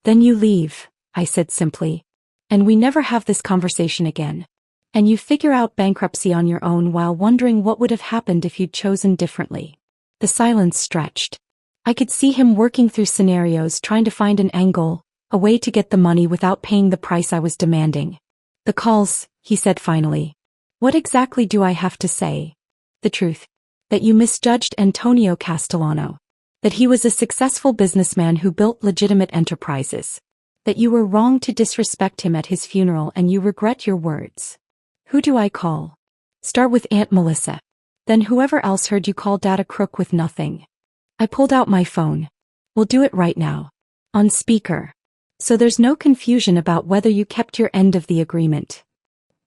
Then you leave, I said simply. And we never have this conversation again. And you figure out bankruptcy on your own while wondering what would have happened if you'd chosen differently. The silence stretched. I could see him working through scenarios, trying to find an angle, a way to get the money without paying the price I was demanding. The calls, he said finally. What exactly do I have to say? The truth. That you misjudged Antonio Castellano. That he was a successful businessman who built legitimate enterprises. That you were wrong to disrespect him at his funeral and you regret your words. Who do I call? Start with Aunt Melissa. Then whoever else heard you call Dad a crook with nothing. I pulled out my phone. We'll do it right now. On speaker. So there's no confusion about whether you kept your end of the agreement.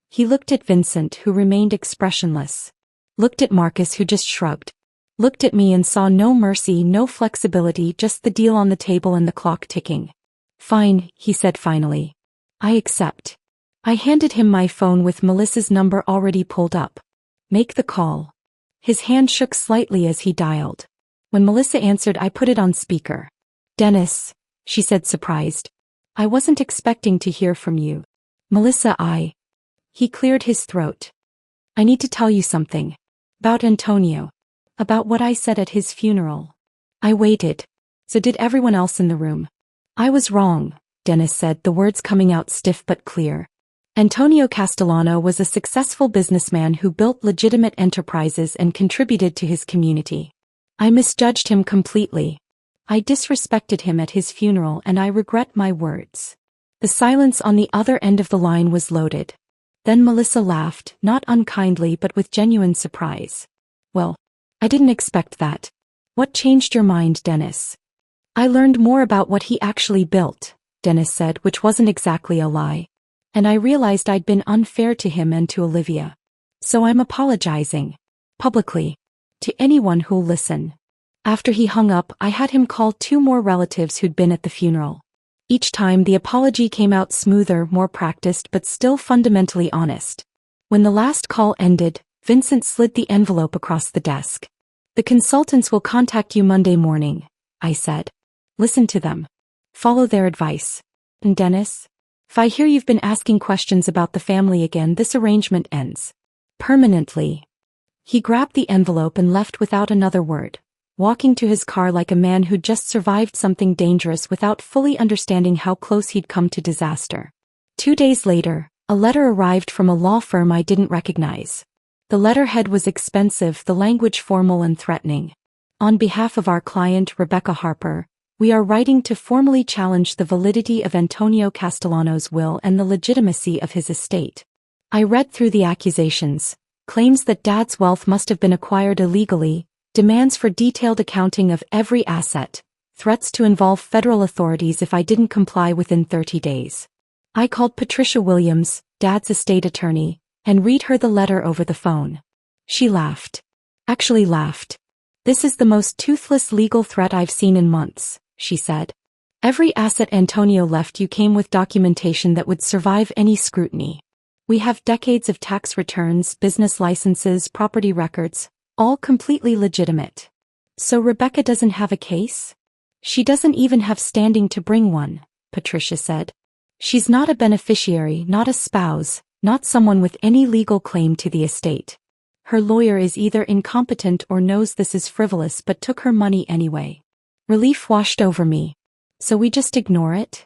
He looked at Vincent, who remained expressionless. Looked at Marcus, who just shrugged. Looked at me and saw no mercy, no flexibility, just the deal on the table and the clock ticking. Fine, he said finally. I accept. I handed him my phone with Melissa's number already pulled up. Make the call. His hand shook slightly as he dialed. When Melissa answered, I put it on speaker. Dennis, she said surprised. I wasn't expecting to hear from you. Melissa, He cleared his throat. I need to tell you something. About Antonio. About what I said at his funeral. I waited. So did everyone else in the room. I was wrong, Dennis said, the words coming out stiff but clear. Antonio Castellano was a successful businessman who built legitimate enterprises and contributed to his community. I misjudged him completely. I disrespected him at his funeral and I regret my words. The silence on the other end of the line was loaded. Then Melissa laughed, not unkindly but with genuine surprise. Well, I didn't expect that. What changed your mind, Dennis? I learned more about what he actually built, Dennis said, which wasn't exactly a lie. And I realized I'd been unfair to him and to Olivia. So I'm apologizing. Publicly. To anyone who'll listen. After he hung up, I had him call 2 more relatives who'd been at the funeral. Each time the apology came out smoother, more practiced, but still fundamentally honest. When the last call ended, Vincent slid the envelope across the desk. The consultants will contact you Monday morning, I said. Listen to them. Follow their advice. And Dennis? If I hear you've been asking questions about the family again, this arrangement ends. Permanently. He grabbed the envelope and left without another word, walking to his car like a man who'd just survived something dangerous without fully understanding how close he'd come to disaster. 2 days later, a letter arrived from a law firm I didn't recognize. The letterhead was expensive, the language formal and threatening. On behalf of our client, Rebecca Harper, we are writing to formally challenge the validity of Antonio Castellano's will and the legitimacy of his estate. I read through the accusations, claims that Dad's wealth must have been acquired illegally, demands for detailed accounting of every asset, threats to involve federal authorities if I didn't comply within 30 days. I called Patricia Williams, Dad's estate attorney, and read her the letter over the phone. She laughed. Actually laughed. This is the most toothless legal threat I've seen in months, she said. Every asset Antonio left you came with documentation that would survive any scrutiny. We have decades of tax returns, business licenses, property records, all completely legitimate. So Rebecca doesn't have a case? She doesn't even have standing to bring one, Patricia said. She's not a beneficiary, not a spouse, not someone with any legal claim to the estate. Her lawyer is either incompetent or knows this is frivolous but took her money anyway. Relief washed over me. So we just ignore it?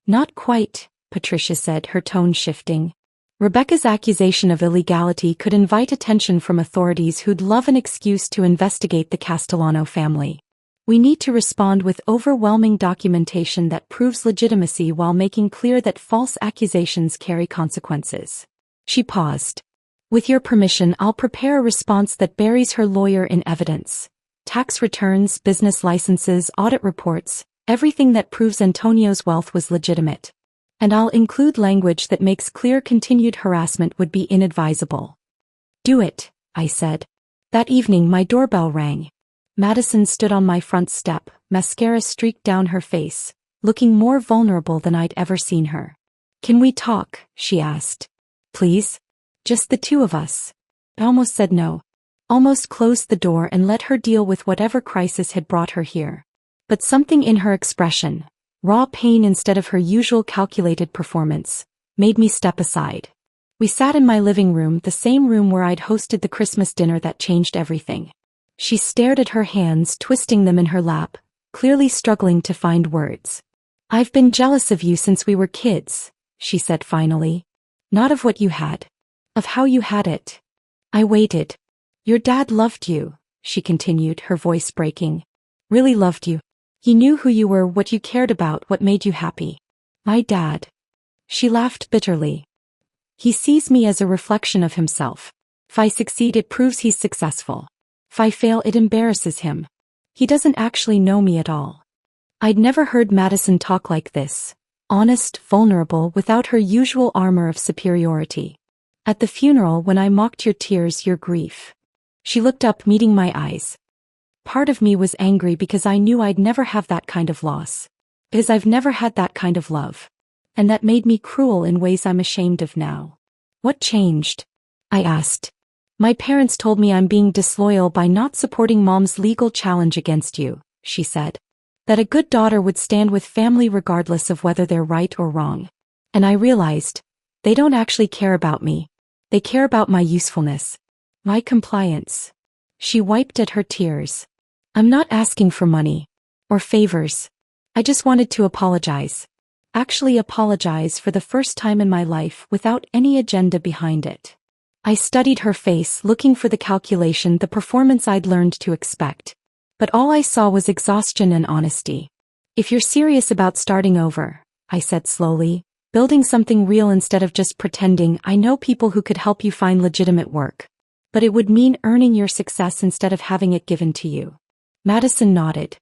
Not quite, Patricia said, her tone shifting. Rebecca's accusation of illegality could invite attention from authorities who'd love an excuse to investigate the Castellano family. We need to respond with overwhelming documentation that proves legitimacy while making clear that false accusations carry consequences. She paused. With your permission, I'll prepare a response that buries her lawyer in evidence. Tax returns, business licenses, audit reports, everything that proves Antonio's wealth was legitimate. And I'll include language that makes clear continued harassment would be inadvisable. Do it, I said. That evening my doorbell rang. Madison stood on my front step, mascara streaked down her face, looking more vulnerable than I'd ever seen her. Can we talk? She asked. Please? Just the two of us. I almost said no. Almost closed the door and let her deal with whatever crisis had brought her here. But something in her expression, raw pain instead of her usual calculated performance, made me step aside. We sat in my living room, the same room where I'd hosted the Christmas dinner that changed everything. She stared at her hands, twisting them in her lap, clearly struggling to find words. I've been jealous of you since we were kids, she said finally. Not of what you had. Of how you had it. I waited. Your dad loved you, she continued, her voice breaking. Really loved you. He knew who you were, what you cared about, what made you happy. My dad. She laughed bitterly. He sees me as a reflection of himself. If I succeed, it proves he's successful. If I fail, it embarrasses him. He doesn't actually know me at all. I'd never heard Madison talk like this. Honest, vulnerable, without her usual armor of superiority. At the funeral, when I mocked your tears, your grief. She looked up, meeting my eyes. Part of me was angry because I knew I'd never have that kind of loss. Because I've never had that kind of love. And that made me cruel in ways I'm ashamed of now. What changed? I asked. My parents told me I'm being disloyal by not supporting Mom's legal challenge against you, she said. That a good daughter would stand with family regardless of whether they're right or wrong. And I realized, they don't actually care about me. They care about my usefulness. My compliance. She wiped at her tears. I'm not asking for money. Or favors. I just wanted to apologize. Actually apologize for the first time in my life without any agenda behind it. I studied her face, looking for the calculation, the performance I'd learned to expect. But all I saw was exhaustion and honesty. If you're serious about starting over, I said slowly, building something real instead of just pretending, I know people who could help you find legitimate work. But it would mean earning your success instead of having it given to you. Madison nodded.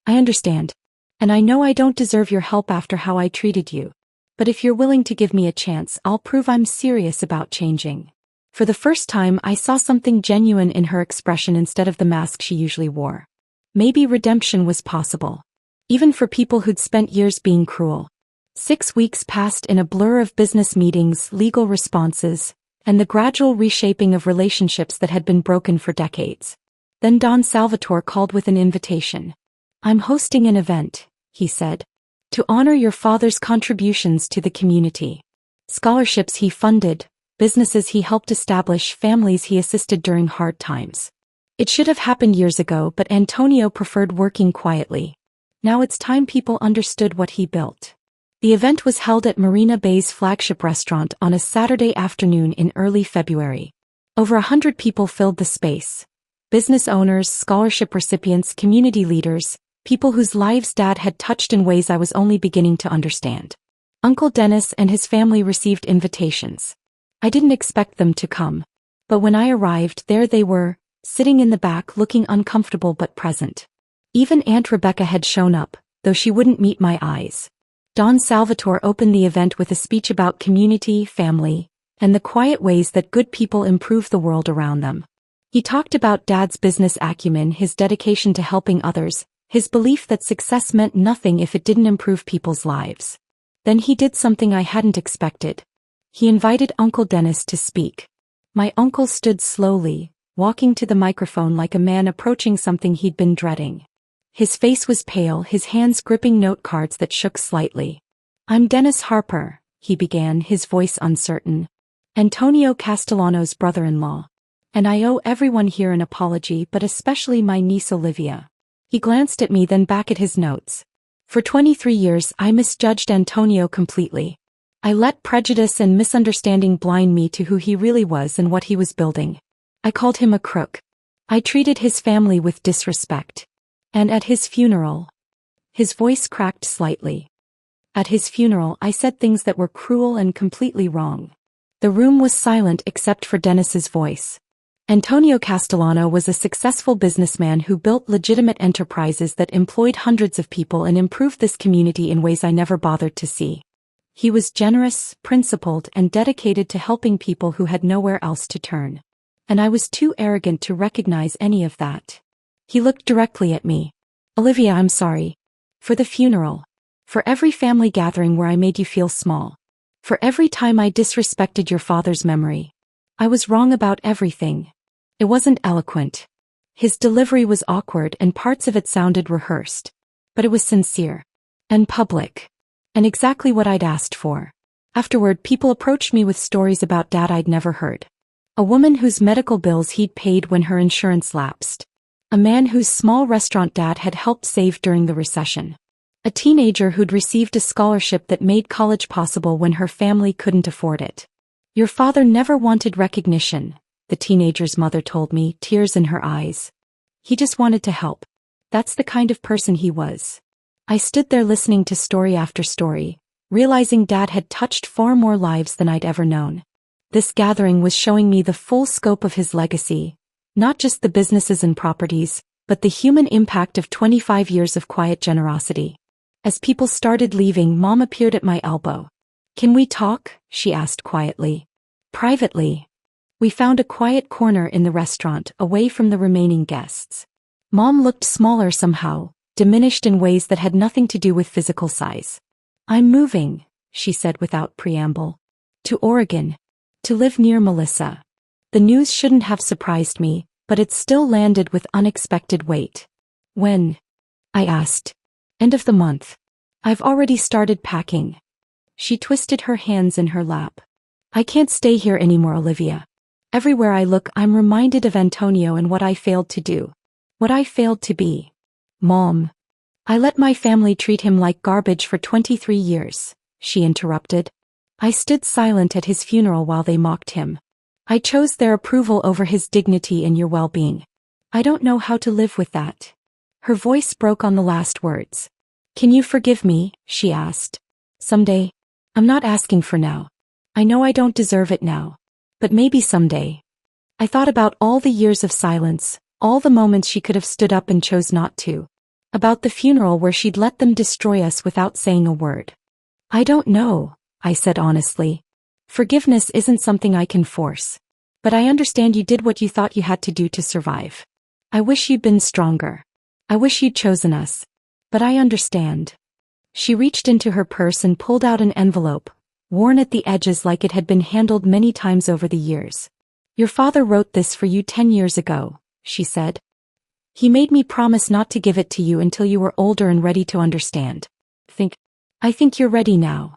I understand. And I know I don't deserve your help after how I treated you. But if you're willing to give me a chance, I'll prove I'm serious about changing. For the first time, I saw something genuine in her expression instead of the mask she usually wore. Maybe redemption was possible. Even for people who'd spent years being cruel. 6 weeks passed in a blur of business meetings, legal responses, and the gradual reshaping of relationships that had been broken for decades. Then Don Salvatore called with an invitation. I'm hosting an event, he said. To honor your father's contributions to the community. Scholarships he funded, businesses he helped establish, families he assisted during hard times. It should have happened years ago, but Antonio preferred working quietly. Now it's time people understood what he built. The event was held at Marina Bay's flagship restaurant on a Saturday afternoon in early February. Over 100 people filled the space. Business owners, scholarship recipients, community leaders, people whose lives Dad had touched in ways I was only beginning to understand. Uncle Dennis and his family received invitations. I didn't expect them to come. But when I arrived, there they were, sitting in the back looking uncomfortable but present. Even Aunt Rebecca had shown up, though she wouldn't meet my eyes. Don Salvatore opened the event with a speech about community, family, and the quiet ways that good people improve the world around them. He talked about Dad's business acumen, his dedication to helping others, his belief that success meant nothing if it didn't improve people's lives. Then he did something I hadn't expected. He invited Uncle Dennis to speak. My uncle stood slowly, walking to the microphone like a man approaching something he'd been dreading. His face was pale, his hands gripping note cards that shook slightly. "I'm Dennis Harper," he began, his voice uncertain. "Antonio Castellano's brother-in-law. And I owe everyone here an apology, but especially my niece Olivia." He glanced at me, then back at his notes. "For 23 years I misjudged Antonio completely. I let prejudice and misunderstanding blind me to who he really was and what he was building. I called him a crook. I treated his family with disrespect. And at his funeral..." His voice cracked slightly. "At his funeral I said things that were cruel and completely wrong." The room was silent except for Dennis's voice. Antonio Castellano was a successful businessman who built legitimate enterprises that employed hundreds of people and improved this community in ways I never bothered to see. He was generous, principled, and dedicated to helping people who had nowhere else to turn. And I was too arrogant to recognize any of that. He looked directly at me. "Olivia, I'm sorry. For the funeral. For every family gathering where I made you feel small. For every time I disrespected your father's memory. I was wrong about everything." It wasn't eloquent. His delivery was awkward and parts of it sounded rehearsed. But it was sincere. And public. And exactly what I'd asked for. Afterward, people approached me with stories about Dad I'd never heard. A woman whose medical bills he'd paid when her insurance lapsed. A man whose small restaurant Dad had helped save during the recession. A teenager who'd received a scholarship that made college possible when her family couldn't afford it. "Your father never wanted recognition," the teenager's mother told me, tears in her eyes. "He just wanted to help. That's the kind of person he was." I stood there listening to story after story, realizing Dad had touched far more lives than I'd ever known. This gathering was showing me the full scope of his legacy. Not just the businesses and properties, but the human impact of 25 years of quiet generosity. As people started leaving, Mom appeared at my elbow. "Can we talk?" she asked quietly. "Privately." We found a quiet corner in the restaurant, away from the remaining guests. Mom looked smaller somehow, diminished in ways that had nothing to do with physical size. "I'm moving," she said without preamble. "To Oregon. To live near Melissa." The news shouldn't have surprised me, but it still landed with unexpected weight. "When?" I asked. "End of the month. I've already started packing." She twisted her hands in her lap. "I can't stay here anymore, Olivia. Everywhere I look, I'm reminded of Antonio and what I failed to do. What I failed to be. Mom. I let my family treat him like garbage for 23 years, she interrupted. I stood silent at his funeral while they mocked him. I chose their approval over his dignity and your well-being. I don't know how to live with that." Her voice broke on the last words. "Can you forgive me?" she asked. "Someday. I'm not asking for now. I know I don't deserve it now. But maybe someday." I thought about all the years of silence, all the moments she could have stood up and chose not to. About the funeral where she'd let them destroy us without saying a word. "I don't know," I said honestly. "Forgiveness isn't something I can force. But I understand you did what you thought you had to do to survive. I wish you'd been stronger. I wish you'd chosen us. But I understand." She reached into her purse and pulled out an envelope, worn at the edges like it had been handled many times over the years. "Your father wrote this for you 10 years ago," she said. "He made me promise not to give it to you until you were older and ready to understand. Think." I think you're ready now.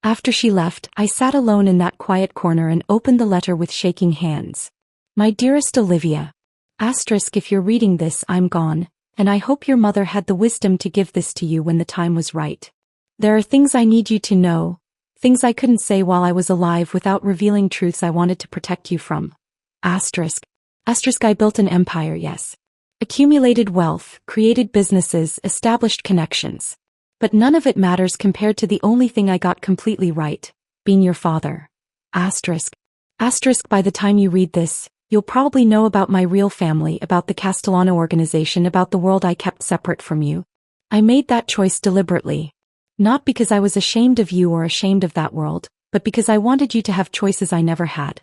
After she left, I sat alone in that quiet corner and opened the letter with shaking hands. My dearest Olivia. Asterisk, if you're reading this, I'm gone, and I hope your mother had the wisdom to give this to you when the time was right. There are things I need you to know, things I couldn't say while I was alive without revealing truths I wanted to protect you from. Asterisk. Asterisk, I built an empire, yes. Accumulated wealth, created businesses, established connections. But none of it matters compared to the only thing I got completely right, being your father. Asterisk. Asterisk, by the time you read this, you'll probably know about my real family, about the Castellano organization, about the world I kept separate from you. I made that choice deliberately. Not because I was ashamed of you or ashamed of that world, but because I wanted you to have choices I never had.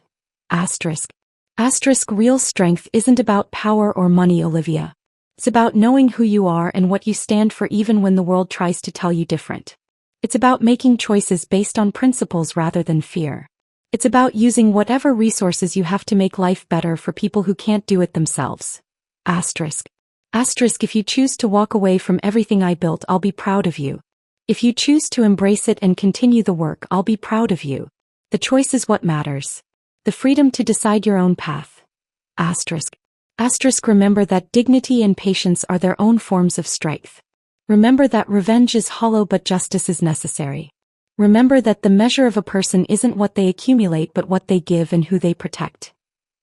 Asterisk. Asterisk, real strength isn't about power or money, Olivia. It's about knowing who you are and what you stand for even when the world tries to tell you different. It's about making choices based on principles rather than fear. It's about using whatever resources you have to make life better for people who can't do it themselves. Asterisk. Asterisk, if you choose to walk away from everything I built, I'll be proud of you. If you choose to embrace it and continue the work, I'll be proud of you. The choice is what matters. The freedom to decide your own path. Asterisk. Asterisk, remember that dignity and patience are their own forms of strength. Remember that revenge is hollow but justice is necessary. Remember that the measure of a person isn't what they accumulate but what they give and who they protect.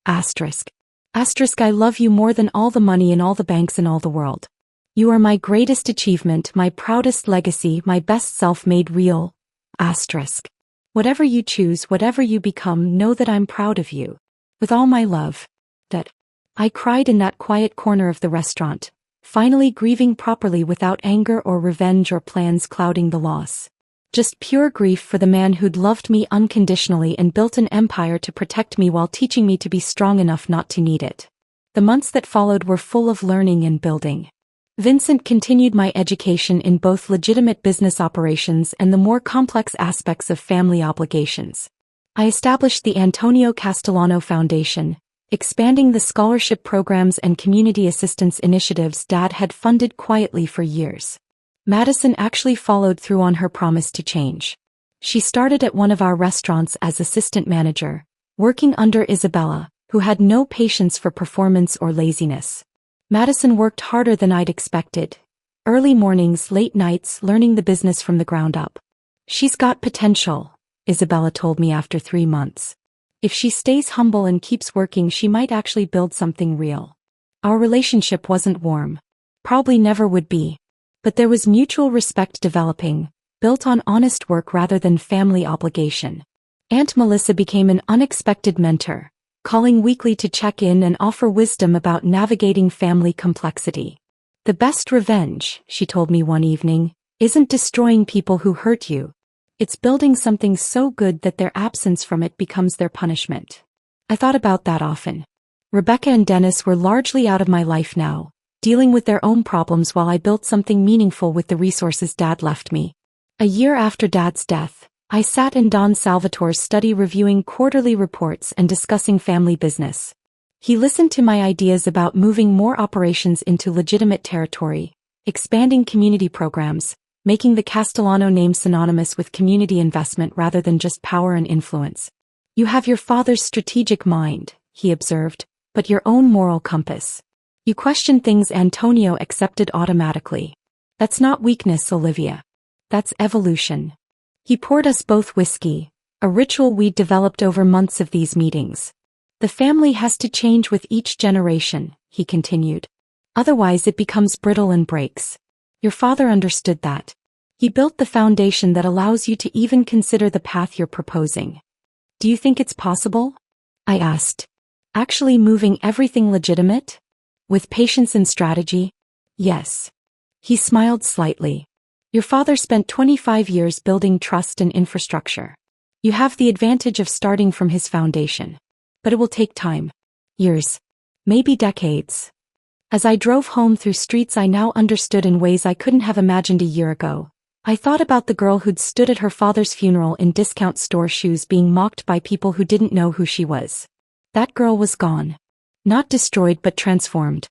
Asterisk. Asterisk, I love you more than all the money in all the banks in all the world. You are my greatest achievement, my proudest legacy, my best self made real. Asterisk. Whatever you choose, whatever you become, know that I'm proud of you. With all my love. That. I cried in that quiet corner of the restaurant, finally grieving properly without anger or revenge or plans clouding the loss. Just pure grief for the man who'd loved me unconditionally and built an empire to protect me while teaching me to be strong enough not to need it. The months that followed were full of learning and building. Vincent continued my education in both legitimate business operations and the more complex aspects of family obligations. I established the Antonio Castellano Foundation, expanding the scholarship programs and community assistance initiatives Dad had funded quietly for years. Madison actually followed through on her promise to change. She started at one of our restaurants as assistant manager, working under Isabella, who had no patience for performance or laziness. Madison worked harder than I'd expected. Early mornings, late nights, learning the business from the ground up. She's got potential, Isabella told me after 3 months. If she stays humble and keeps working, she might actually build something real. Our relationship wasn't warm. Probably never would be. But there was mutual respect developing, built on honest work rather than family obligation. Aunt Melissa became an unexpected mentor, calling weekly to check in and offer wisdom about navigating family complexity. The best revenge, she told me one evening, isn't destroying people who hurt you. It's building something so good that their absence from it becomes their punishment. I thought about that often. Rebecca and Dennis were largely out of my life now, dealing with their own problems while I built something meaningful with the resources Dad left me. A year after Dad's death, I sat in Don Salvatore's study reviewing quarterly reports and discussing family business. He listened to my ideas about moving more operations into legitimate territory, expanding community programs, making the Castellano name synonymous with community investment rather than just power and influence. You have your father's strategic mind, he observed, but your own moral compass. You question things Antonio accepted automatically. That's not weakness, Olivia. That's evolution. He poured us both whiskey, a ritual we'd developed over months of these meetings. The family has to change with each generation, he continued. Otherwise it becomes brittle and breaks. Your father understood that. He built the foundation that allows you to even consider the path you're proposing. Do you think it's possible? I asked. Actually moving everything legitimate? With patience and strategy? Yes. He smiled slightly. Your father spent 25 years building trust and infrastructure. You have the advantage of starting from his foundation. But it will take time. Years. Maybe decades. As I drove home through streets I now understood in ways I couldn't have imagined a year ago, I thought about the girl who'd stood at her father's funeral in discount store shoes being mocked by people who didn't know who she was. That girl was gone. Not destroyed but transformed.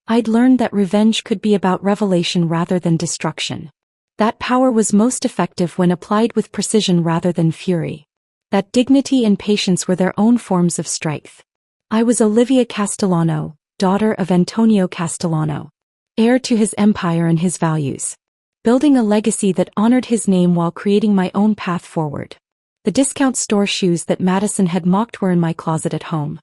I'd learned that revenge could be about revelation rather than destruction. That power was most effective when applied with precision rather than fury. That dignity and patience were their own forms of strength. I was Olivia Castellano, daughter of Antonio Castellano, heir to his empire and his values, building a legacy that honored his name while creating my own path forward. The discount store shoes that Madison had mocked were in my closet at home.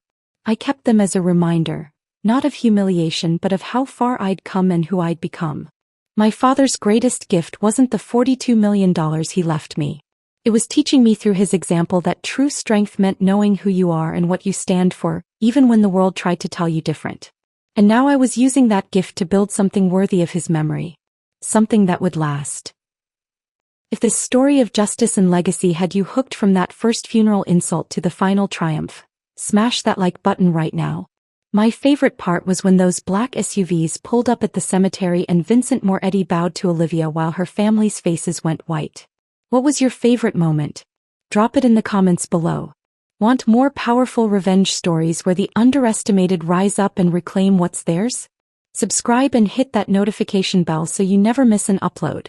I kept them as a reminder, not of humiliation but of how far I'd come and who I'd become. My father's greatest gift wasn't the $42 million he left me. It was teaching me through his example that true strength meant knowing who you are and what you stand for, even when the world tried to tell you different. And now I was using that gift to build something worthy of his memory. Something that would last. If this story of justice and legacy had you hooked from that first funeral insult to the final triumph, smash that like button right now. My favorite part was when those black SUVs pulled up at the cemetery and Vincent Moretti bowed to Olivia while her family's faces went white. What was your favorite moment? Drop it in the comments below. Want more powerful revenge stories where the underestimated rise up and reclaim what's theirs? Subscribe and hit that notification bell so you never miss an upload.